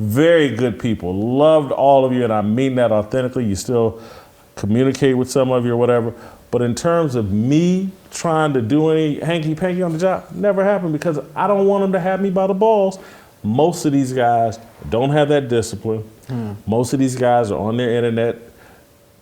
[SPEAKER 1] very good people. Loved all of you, and I mean that authentically. You still communicate with some of you or whatever. But in terms of me trying to do any hanky-panky on the job, never happened because I don't want them to have me by the balls. Most of these guys don't have that discipline. Most of these guys are on their internet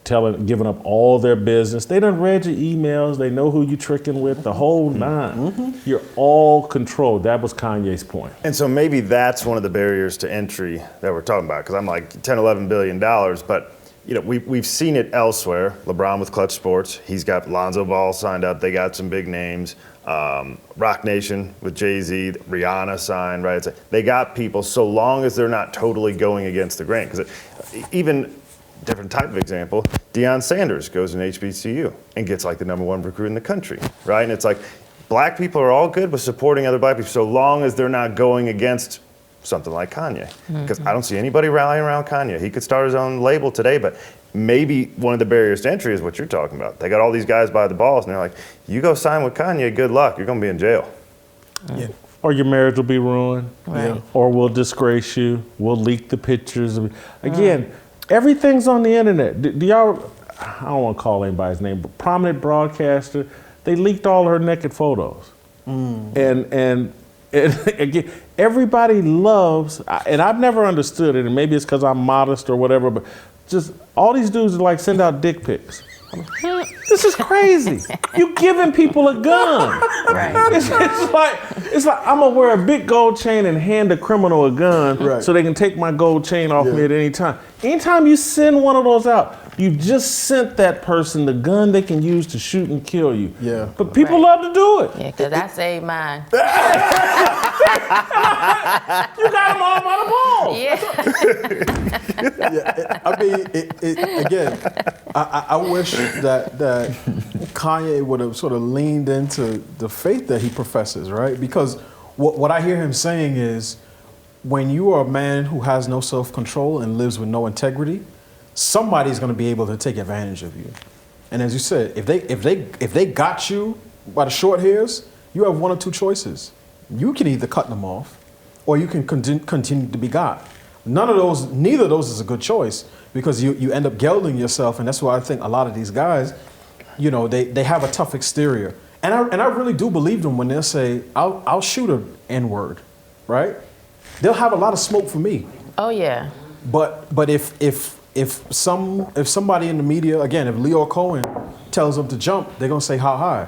[SPEAKER 1] giving up all their business. They done read your emails. They know who you tricking with, the whole nine. You're all controlled. That was Kanye's point.
[SPEAKER 6] And so maybe that's one of the barriers to entry that we're talking about, because I'm like $10, $11 billion, but you know, we've seen it elsewhere. LeBron with Clutch Sports, he's got Lonzo Ball signed up. They got some big names. Rock Nation with Jay-Z, Rihanna signed, right? They got people so long as they're not totally going against the grain. Because even different type of example, Deion Sanders goes in HBCU and gets like the #1 recruit in the country, right? And it's like, black people are all good with supporting other black people so long as they're not going against something like Kanye. Because I don't see anybody rallying around Kanye. He could start his own label today, but maybe one of the barriers to entry is what you're talking about. They got all these guys by the balls and they're like, you go sign with Kanye, good luck, you're gonna be in jail.
[SPEAKER 4] Yeah.
[SPEAKER 1] Or your marriage will be ruined.
[SPEAKER 5] Right.
[SPEAKER 1] Or we'll disgrace you. We'll leak the pictures. Again, everything's on the internet. Do y'all, I don't want to call anybody's name, but prominent broadcaster, they leaked all her naked photos. And again, everybody loves, and I've never understood it, and maybe it's because I'm modest or whatever, but just all these dudes like send out dick pics. This is crazy. You giving people a gun.
[SPEAKER 5] Right.
[SPEAKER 1] It's like I'm gonna wear a big gold chain and hand a criminal a gun so they can take my gold chain off me at any time. Anytime you send one of those out, you just sent that person the gun they can use to shoot and kill you.
[SPEAKER 4] Yeah.
[SPEAKER 1] But people love to do it.
[SPEAKER 5] Yeah, because I saved mine.
[SPEAKER 1] You got them all by the balls.
[SPEAKER 5] Yeah.
[SPEAKER 4] I mean, again, I wish that Kanye would have sort of leaned into the faith that he professes, right? Because what I hear him saying is, when you are a man who has no self-control and lives with no integrity, somebody's going to be able to take advantage of you. And as you said, if they got you by the short hairs, you have one or two choices. You can either cut them off, or you can continue to be got. Neither of those is a good choice, because you end up gelding yourself, and that's why I think a lot of these guys, you know, they have a tough exterior. And I really do believe them when they'll say, I'll shoot an N-word, right? They'll have a lot of smoke for me.
[SPEAKER 5] Oh, yeah.
[SPEAKER 4] But if somebody in the media, again, if Leo Cohen tells them to jump, they're gonna say how high.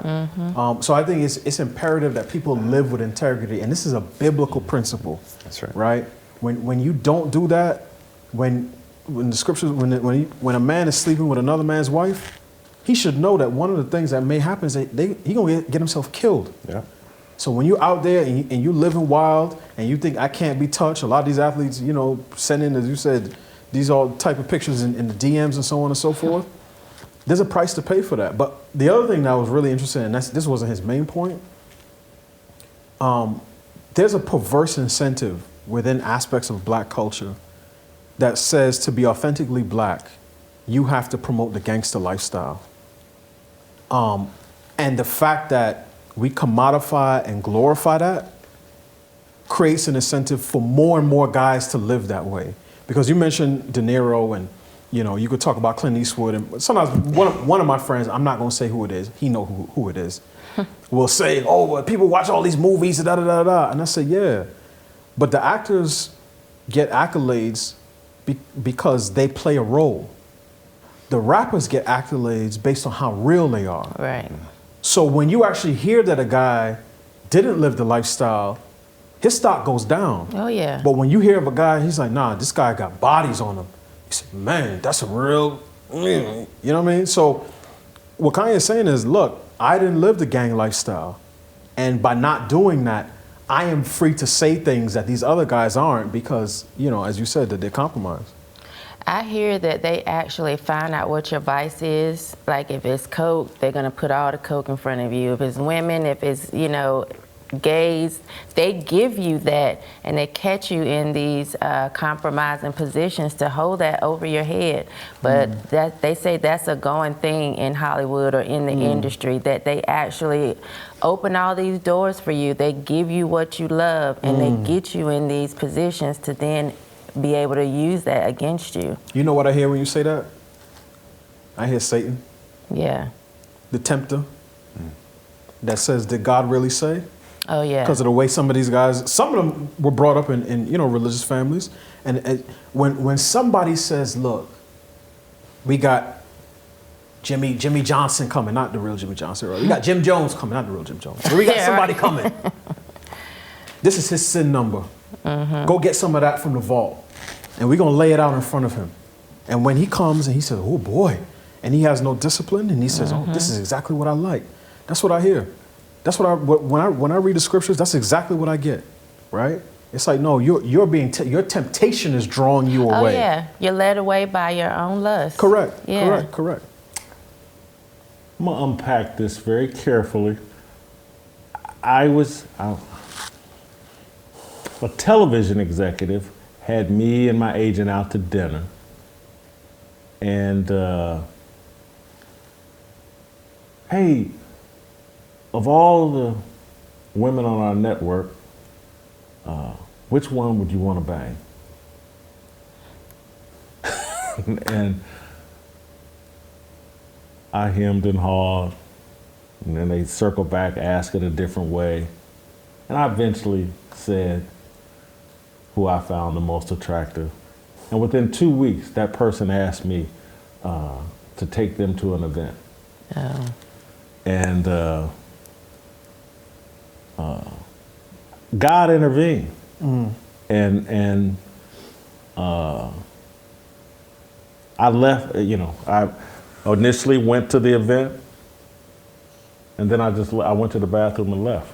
[SPEAKER 4] So I think it's imperative that people live with integrity, and this is a biblical principle.
[SPEAKER 6] That's right.
[SPEAKER 4] Right? When you don't do that, when the scriptures, when a man is sleeping with another man's wife, he should know that one of the things that may happen is that he gonna get himself killed.
[SPEAKER 6] Yeah.
[SPEAKER 4] So when you're out there and you living wild and you think I can't be touched, a lot of these athletes, you know, send in, as you said, these all type of pictures in the DMs and so on and so forth. There's a price to pay for that. But the other thing that was really interesting, and this wasn't his main point, there's a perverse incentive within aspects of black culture that says to be authentically black, you have to promote the gangster lifestyle. And the fact that we commodify and glorify that creates an incentive for more and more guys to live that way. Because you mentioned De Niro, and you know, you could talk about Clint Eastwood, and sometimes one of my friends, I'm not gonna say who it is, he know who it is, will say, oh, well, people watch all these movies, da da da da. And I say, yeah. But the actors get accolades because they play a role. The rappers get accolades based on how real they are.
[SPEAKER 5] Right.
[SPEAKER 4] So when you actually hear that a guy didn't live the lifestyle, his stock goes down.
[SPEAKER 5] Oh, yeah.
[SPEAKER 4] But when you hear of a guy, he's like, nah, this guy got bodies on him. You say, man, that's a real, you know what I mean? So what Kanye's saying is, look, I didn't live the gang lifestyle. And by not doing that, I am free to say things that these other guys aren't because, you know, as you said, that they're compromised.
[SPEAKER 5] I hear that they actually find out what your vice is. Like if it's coke, they're gonna put all the coke in front of you. If it's women, if it's, you know, gays, they give you that and they catch you in these compromising positions to hold that over your head. But that they say that's a going thing in Hollywood or in the industry, that they actually open all these doors for you. They give you what you love and they get you in these positions to then be able to use that against you.
[SPEAKER 4] You know what I hear when you say that? I hear Satan,
[SPEAKER 5] Yeah.
[SPEAKER 4] the tempter, that says, did God really say?
[SPEAKER 5] Oh, yeah.
[SPEAKER 4] Because of the way some of these guys, some of them were brought up in you know, religious families. And when somebody says, look, we got Jimmy Johnson coming, not the real Jimmy Johnson, right? We got Jim Jones coming, not the real Jim Jones. But we got
[SPEAKER 5] Yeah,
[SPEAKER 4] somebody
[SPEAKER 5] right.
[SPEAKER 4] coming. This is his sin number. Go get some of that from the vault. And we're going to lay it out in front of him. And when he comes and he says, oh boy, and he has no discipline, and he says, oh, this is exactly what I like. That's what I hear. That's when I read the scriptures, that's exactly what I get, right? It's like, no, you're being, your temptation is drawing you
[SPEAKER 5] Oh,
[SPEAKER 4] away.
[SPEAKER 5] yeah. You're led away by your own lust.
[SPEAKER 4] Correct,
[SPEAKER 5] Yeah.
[SPEAKER 4] correct.
[SPEAKER 1] I'm gonna unpack this very carefully. A television executive had me and my agent out to dinner, and hey, of all the women on our network, which one would you want to bang? And I hemmed and hawed, and then they circled back, asked it a different way, and I eventually said who I found the most attractive. And within 2 weeks, that person asked me to take them to an event.
[SPEAKER 5] Oh.
[SPEAKER 1] And God intervened. And I left, you know, I initially went to the event, and then I went to the bathroom and left.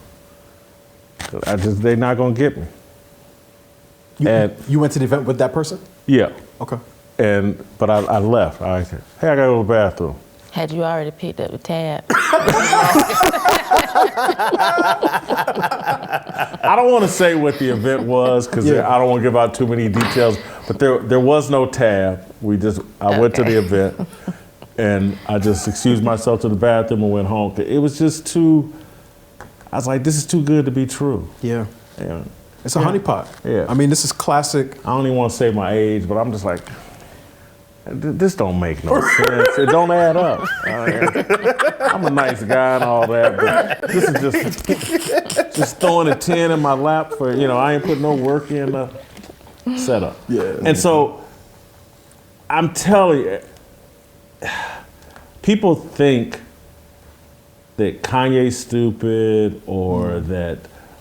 [SPEAKER 1] They're not gonna get me.
[SPEAKER 4] You went to the event with that person?
[SPEAKER 1] Yeah.
[SPEAKER 4] Okay.
[SPEAKER 1] But I left. I said, hey, I gotta go to the bathroom.
[SPEAKER 5] Had you already picked up the tab?
[SPEAKER 1] I don't want to say what the event was because I don't want to give out too many details. But there was no tab. I went to the event, and I just excused myself to the bathroom and went home. It was just too. I was like, this is too good to be true.
[SPEAKER 4] Yeah.
[SPEAKER 1] Yeah.
[SPEAKER 4] It's a honeypot.
[SPEAKER 1] Yeah.
[SPEAKER 4] I mean, this is classic.
[SPEAKER 1] I don't even want to say my age, but I'm just like, this don't make no sense. It don't add up. I'm a nice guy and all that, but this is just throwing a 10 in my lap for, you know, I ain't put no work in the setup.
[SPEAKER 4] Yeah.
[SPEAKER 1] And so I'm telling you, people think that Kanye's stupid or that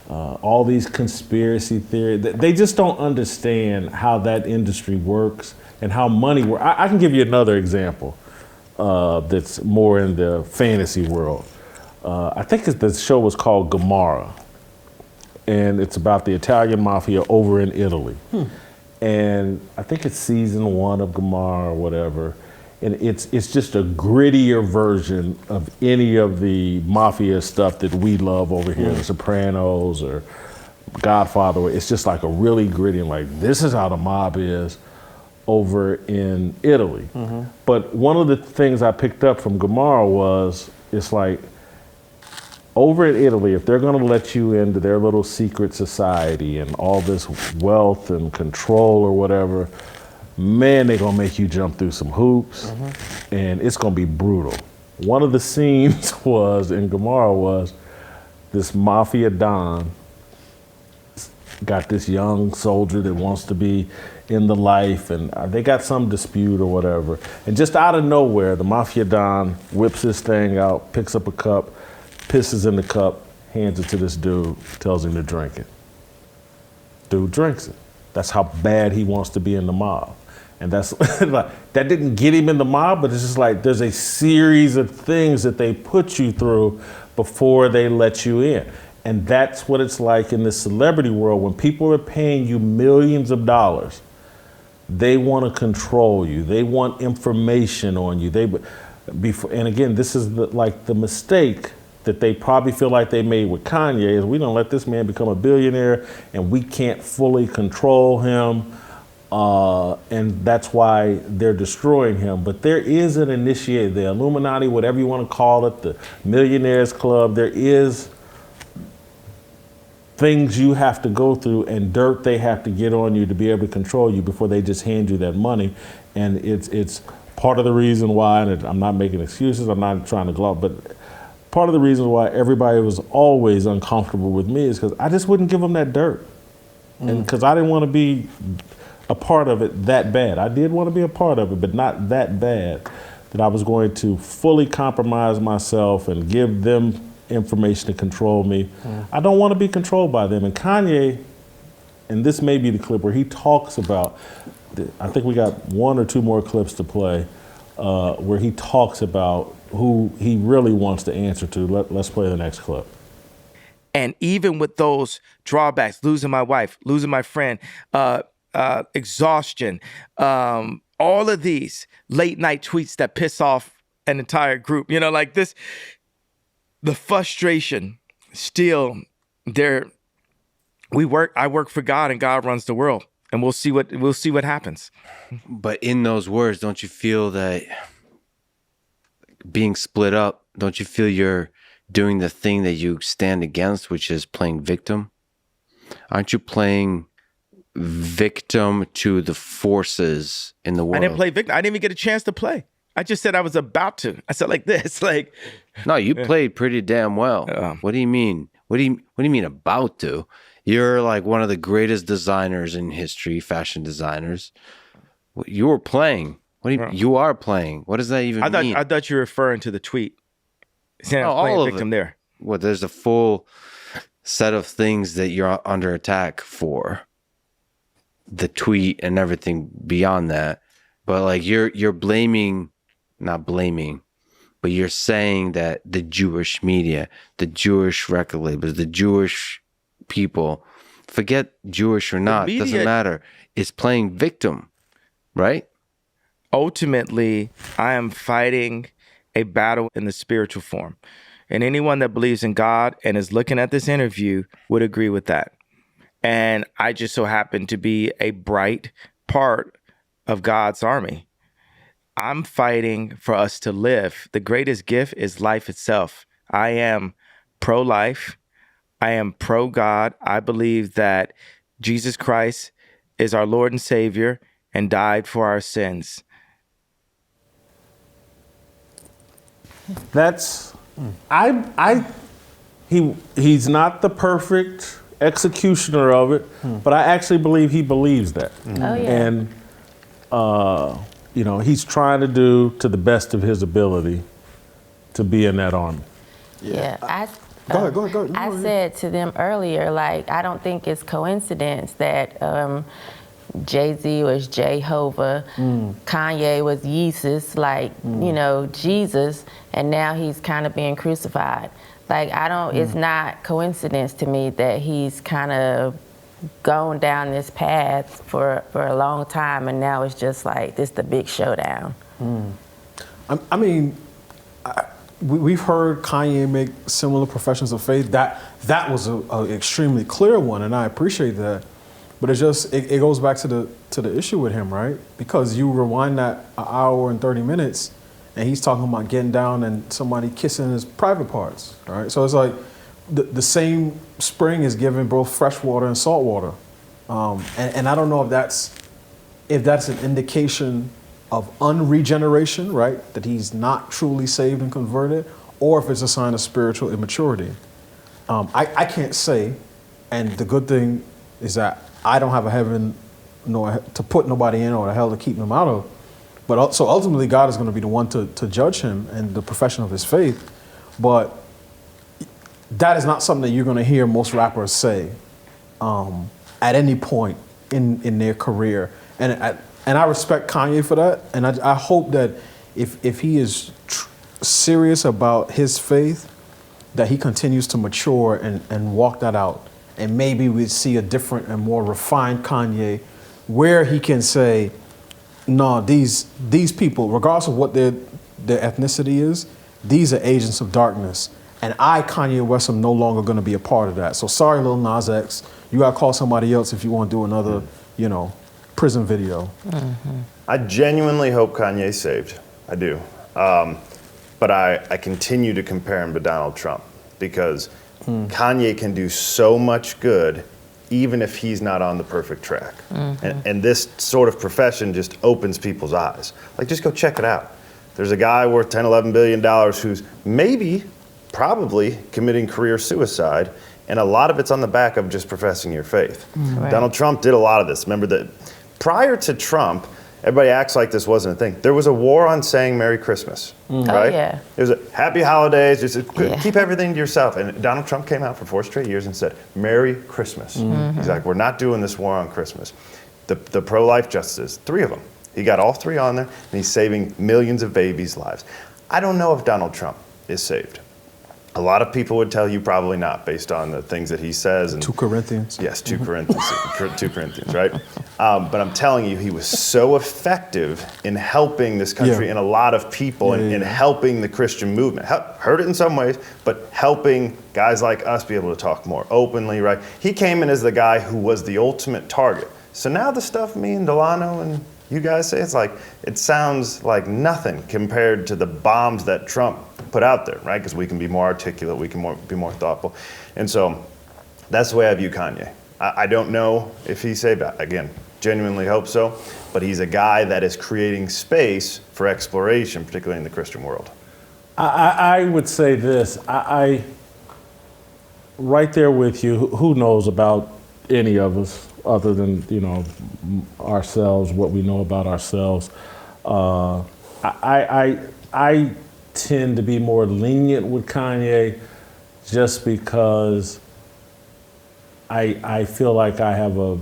[SPEAKER 1] all these conspiracy theories, they just don't understand how that industry works and how money works. I can give you another example that's more in the fantasy world. I think the show was called Gomorrah, and it's about the Italian mafia over in Italy. And I think it's season 1 of Gomorrah or whatever. And it's just a grittier version of any of the mafia stuff that we love over here, The Sopranos or Godfather. It's just like a really gritty, like this is how the mob is over in Italy. But one of the things I picked up from Gomorrah was, it's like, over in Italy, if they're gonna let you into their little secret society and all this wealth and control or whatever, man, they're gonna make you jump through some hoops, and it's gonna be brutal. One of the scenes in Gomorrah was this mafia don got this young soldier that wants to be in the life, and they got some dispute or whatever. And just out of nowhere, the Mafia Don whips his thing out, picks up a cup, pisses in the cup, hands it to this dude, tells him to drink it. Dude drinks it. That's how bad he wants to be in the mob. And that's like, that didn't get him in the mob, but it's just like there's a series of things that they put you through before they let you in. And that's what it's like in the celebrity world. When people are paying you millions of dollars, they want to control you. They want information on you. And again, this is the mistake that they probably feel like they made with Kanye is we don't let this man become a billionaire and we can't fully control him. And that's why they're destroying him. But there is an initiative, the Illuminati, whatever you want to call it, the Millionaires Club, there is things you have to go through and dirt they have to get on you to be able to control you before they just hand you that money. And it's part of the reason why, and I'm not making excuses, I'm not trying to gloat, but part of the reason why everybody was always uncomfortable with me is because I just wouldn't give them that dirt. And because I didn't want to be a part of it that bad. I did want to be a part of it, but not that bad that I was going to fully compromise myself and give them information to control me. I don't want to be controlled by them. And Kanye, and this may be the clip where he talks about, I think we got one or two more clips to play, where he talks about who he really wants to answer to. Let's play the next clip.
[SPEAKER 2] And even with those drawbacks, losing my wife, losing my friend, exhaustion, all of these late night tweets that piss off an entire group, like this, the frustration still there. I work for God and God runs the world, and we'll see what happens.
[SPEAKER 3] But in those words, don't you feel that being split up, don't you feel you're doing the thing that you stand against, which is playing victim? Aren't you playing victim to the forces in the world?
[SPEAKER 2] I didn't play victim. I didn't even get a chance to play. I just said I was about to. I said like this, like.
[SPEAKER 3] No, you played pretty damn well. What do you mean? What do you mean about to? You're like one of the greatest designers in history, fashion designers. You were playing. What do you? You are playing. What does that even mean?
[SPEAKER 2] I thought you were referring to the tweet. Saying
[SPEAKER 3] No,
[SPEAKER 2] I'm playing
[SPEAKER 3] all of
[SPEAKER 2] victim
[SPEAKER 3] it.
[SPEAKER 2] there.
[SPEAKER 3] Well, there's a full set of things that you're under attack for. The tweet and everything beyond that. But like you're blaming, not blaming, but you're saying that the Jewish media, the Jewish record labels, the Jewish people, forget Jewish or not, doesn't matter, is playing victim, right?
[SPEAKER 2] Ultimately, I am fighting a battle in the spiritual form. And anyone that believes in God and is looking at this interview would agree with that. And I just so happen to be a bright part of God's army. I'm fighting for us to live. The greatest gift is life itself. I am pro-life. I am pro-God. I believe that Jesus Christ is our Lord and Savior and died for our sins.
[SPEAKER 1] That's he's not the perfect executioner of it, but I actually believe he believes that.
[SPEAKER 5] Oh, yeah.
[SPEAKER 1] And he's trying to do to the best of his ability to be in that army.
[SPEAKER 5] Yeah.
[SPEAKER 4] Go ahead.
[SPEAKER 5] I said to them earlier, like, I don't think it's coincidence that Jay-Z was Jehovah, Kanye was Jesus, Jesus, and now he's kind of being crucified. Like, it's not coincidence to me that he's kind of gone down this path for a long time, and now it's just like, this the big showdown.
[SPEAKER 4] We've heard Kanye make similar professions of faith. That was an extremely clear one, and I appreciate that. But it goes back to the issue with him, right? Because you rewind that an hour and 30 minutes, and he's talking about getting down and somebody kissing his private parts, right? So it's like the same spring is giving both fresh water and salt water, and I don't know if that's an indication of unregeneration, right? That he's not truly saved and converted, or if it's a sign of spiritual immaturity. I can't say, and the good thing is that I don't have a heaven nor to put nobody in or a hell to keep them out of. But so ultimately, God is going to be the one to judge him and the profession of his faith. But that is not something that you're going to hear most rappers say at any point in their career. And I respect Kanye for that. And I hope that if he is serious about his faith, that he continues to mature and walk that out. And maybe we see a different and more refined Kanye where he can say, no, these people, regardless of what their ethnicity is, these are agents of darkness. And I, Kanye West, am no longer going to be a part of that. So sorry, Lil Nas X. You got to call somebody else if you want to do another, prison video.
[SPEAKER 5] Mm-hmm.
[SPEAKER 6] I genuinely hope Kanye's saved. I do. But I continue to compare him to Donald Trump because Kanye can do so much good even if he's not on the perfect track. Mm-hmm. And this sort of profession just opens people's eyes. Like, just go check it out. There's a guy worth $10, $11 billion who's probably committing career suicide, and a lot of it's on the back of just professing your faith.
[SPEAKER 5] Right.
[SPEAKER 6] Donald Trump did a lot of this. Remember that prior to Trump, everybody acts like this wasn't a thing. There was a war on saying Merry Christmas, right?
[SPEAKER 5] Oh, yeah.
[SPEAKER 6] There's a Happy Holidays, just keep everything to yourself. And Donald Trump came out for 4 straight years and said, Merry Christmas. Mm-hmm. He's like, we're not doing this war on Christmas. The pro-life justices, 3 of them. He got all 3 on there, and he's saving millions of babies' lives. I don't know if Donald Trump is saved. A lot of people would tell you probably not, based on the things that he says. And
[SPEAKER 4] 2 Corinthians.
[SPEAKER 6] Yes, 2 Corinthians, 2 Corinthians, right? But I'm telling you, he was so effective in helping this country and a lot of people in helping the Christian movement. Hurt it in some ways, but helping guys like us be able to talk more openly, right? He came in as the guy who was the ultimate target. So now the stuff me and Delano and you guys say, it sounds like nothing compared to the bombs that Trump put out there, right? Because we can be more articulate, we can be more thoughtful. And so that's the way I view Kanye. I don't know if he's saved. Again, genuinely hope so. But he's a guy that is creating space for exploration, particularly in the Christian world.
[SPEAKER 1] I would say this. I right there with you. Who knows about any of us other than, ourselves, what we know about ourselves. I tend to be more lenient with Kanye just because I feel like I have a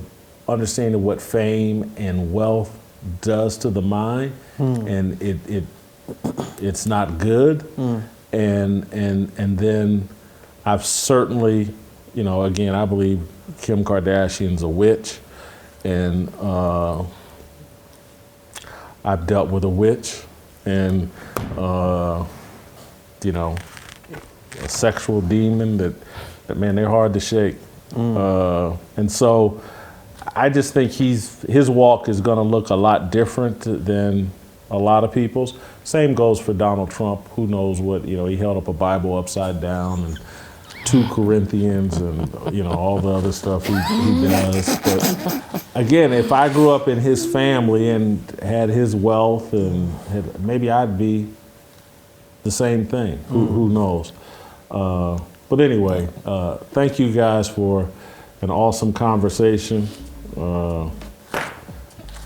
[SPEAKER 1] understanding of what fame and wealth does to the mind, and it's not good. And then I've certainly, again, I believe Kim Kardashian's a witch, and I've dealt with a witch, and a sexual demon that man, they're hard to shake. And so I just think his walk is going to look a lot different than a lot of people's. Same goes for Donald Trump. Who knows what, he held up a Bible upside down and 2 Corinthians and, all the other stuff he does. But again, if I grew up in his family and had his wealth, and maybe I'd be the same thing. Who knows? But anyway, thank you guys for an awesome conversation.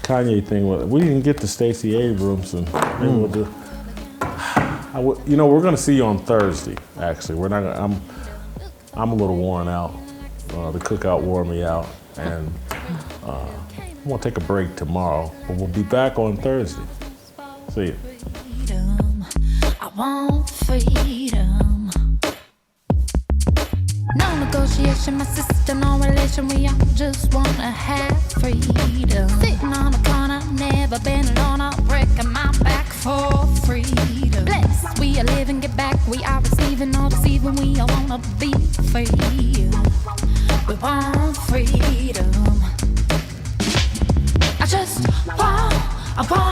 [SPEAKER 1] Kanye thing, we didn't get to Stacey Abrams, and maybe we'll do. We're going to see you on Thursday. Actually, we're not. I'm a little worn out. The cookout wore me out, and I'm gonna take a break tomorrow, but we'll be back on Thursday. See you.
[SPEAKER 7] I want freedom. No negotiation, my sister, no relation. We all just wanna have freedom. Sitting on a corner, never been alone. I'm breaking my back for freedom. Blessed, we are living, get back. We are receiving, all deceiving. We all wanna be free. We want freedom. I want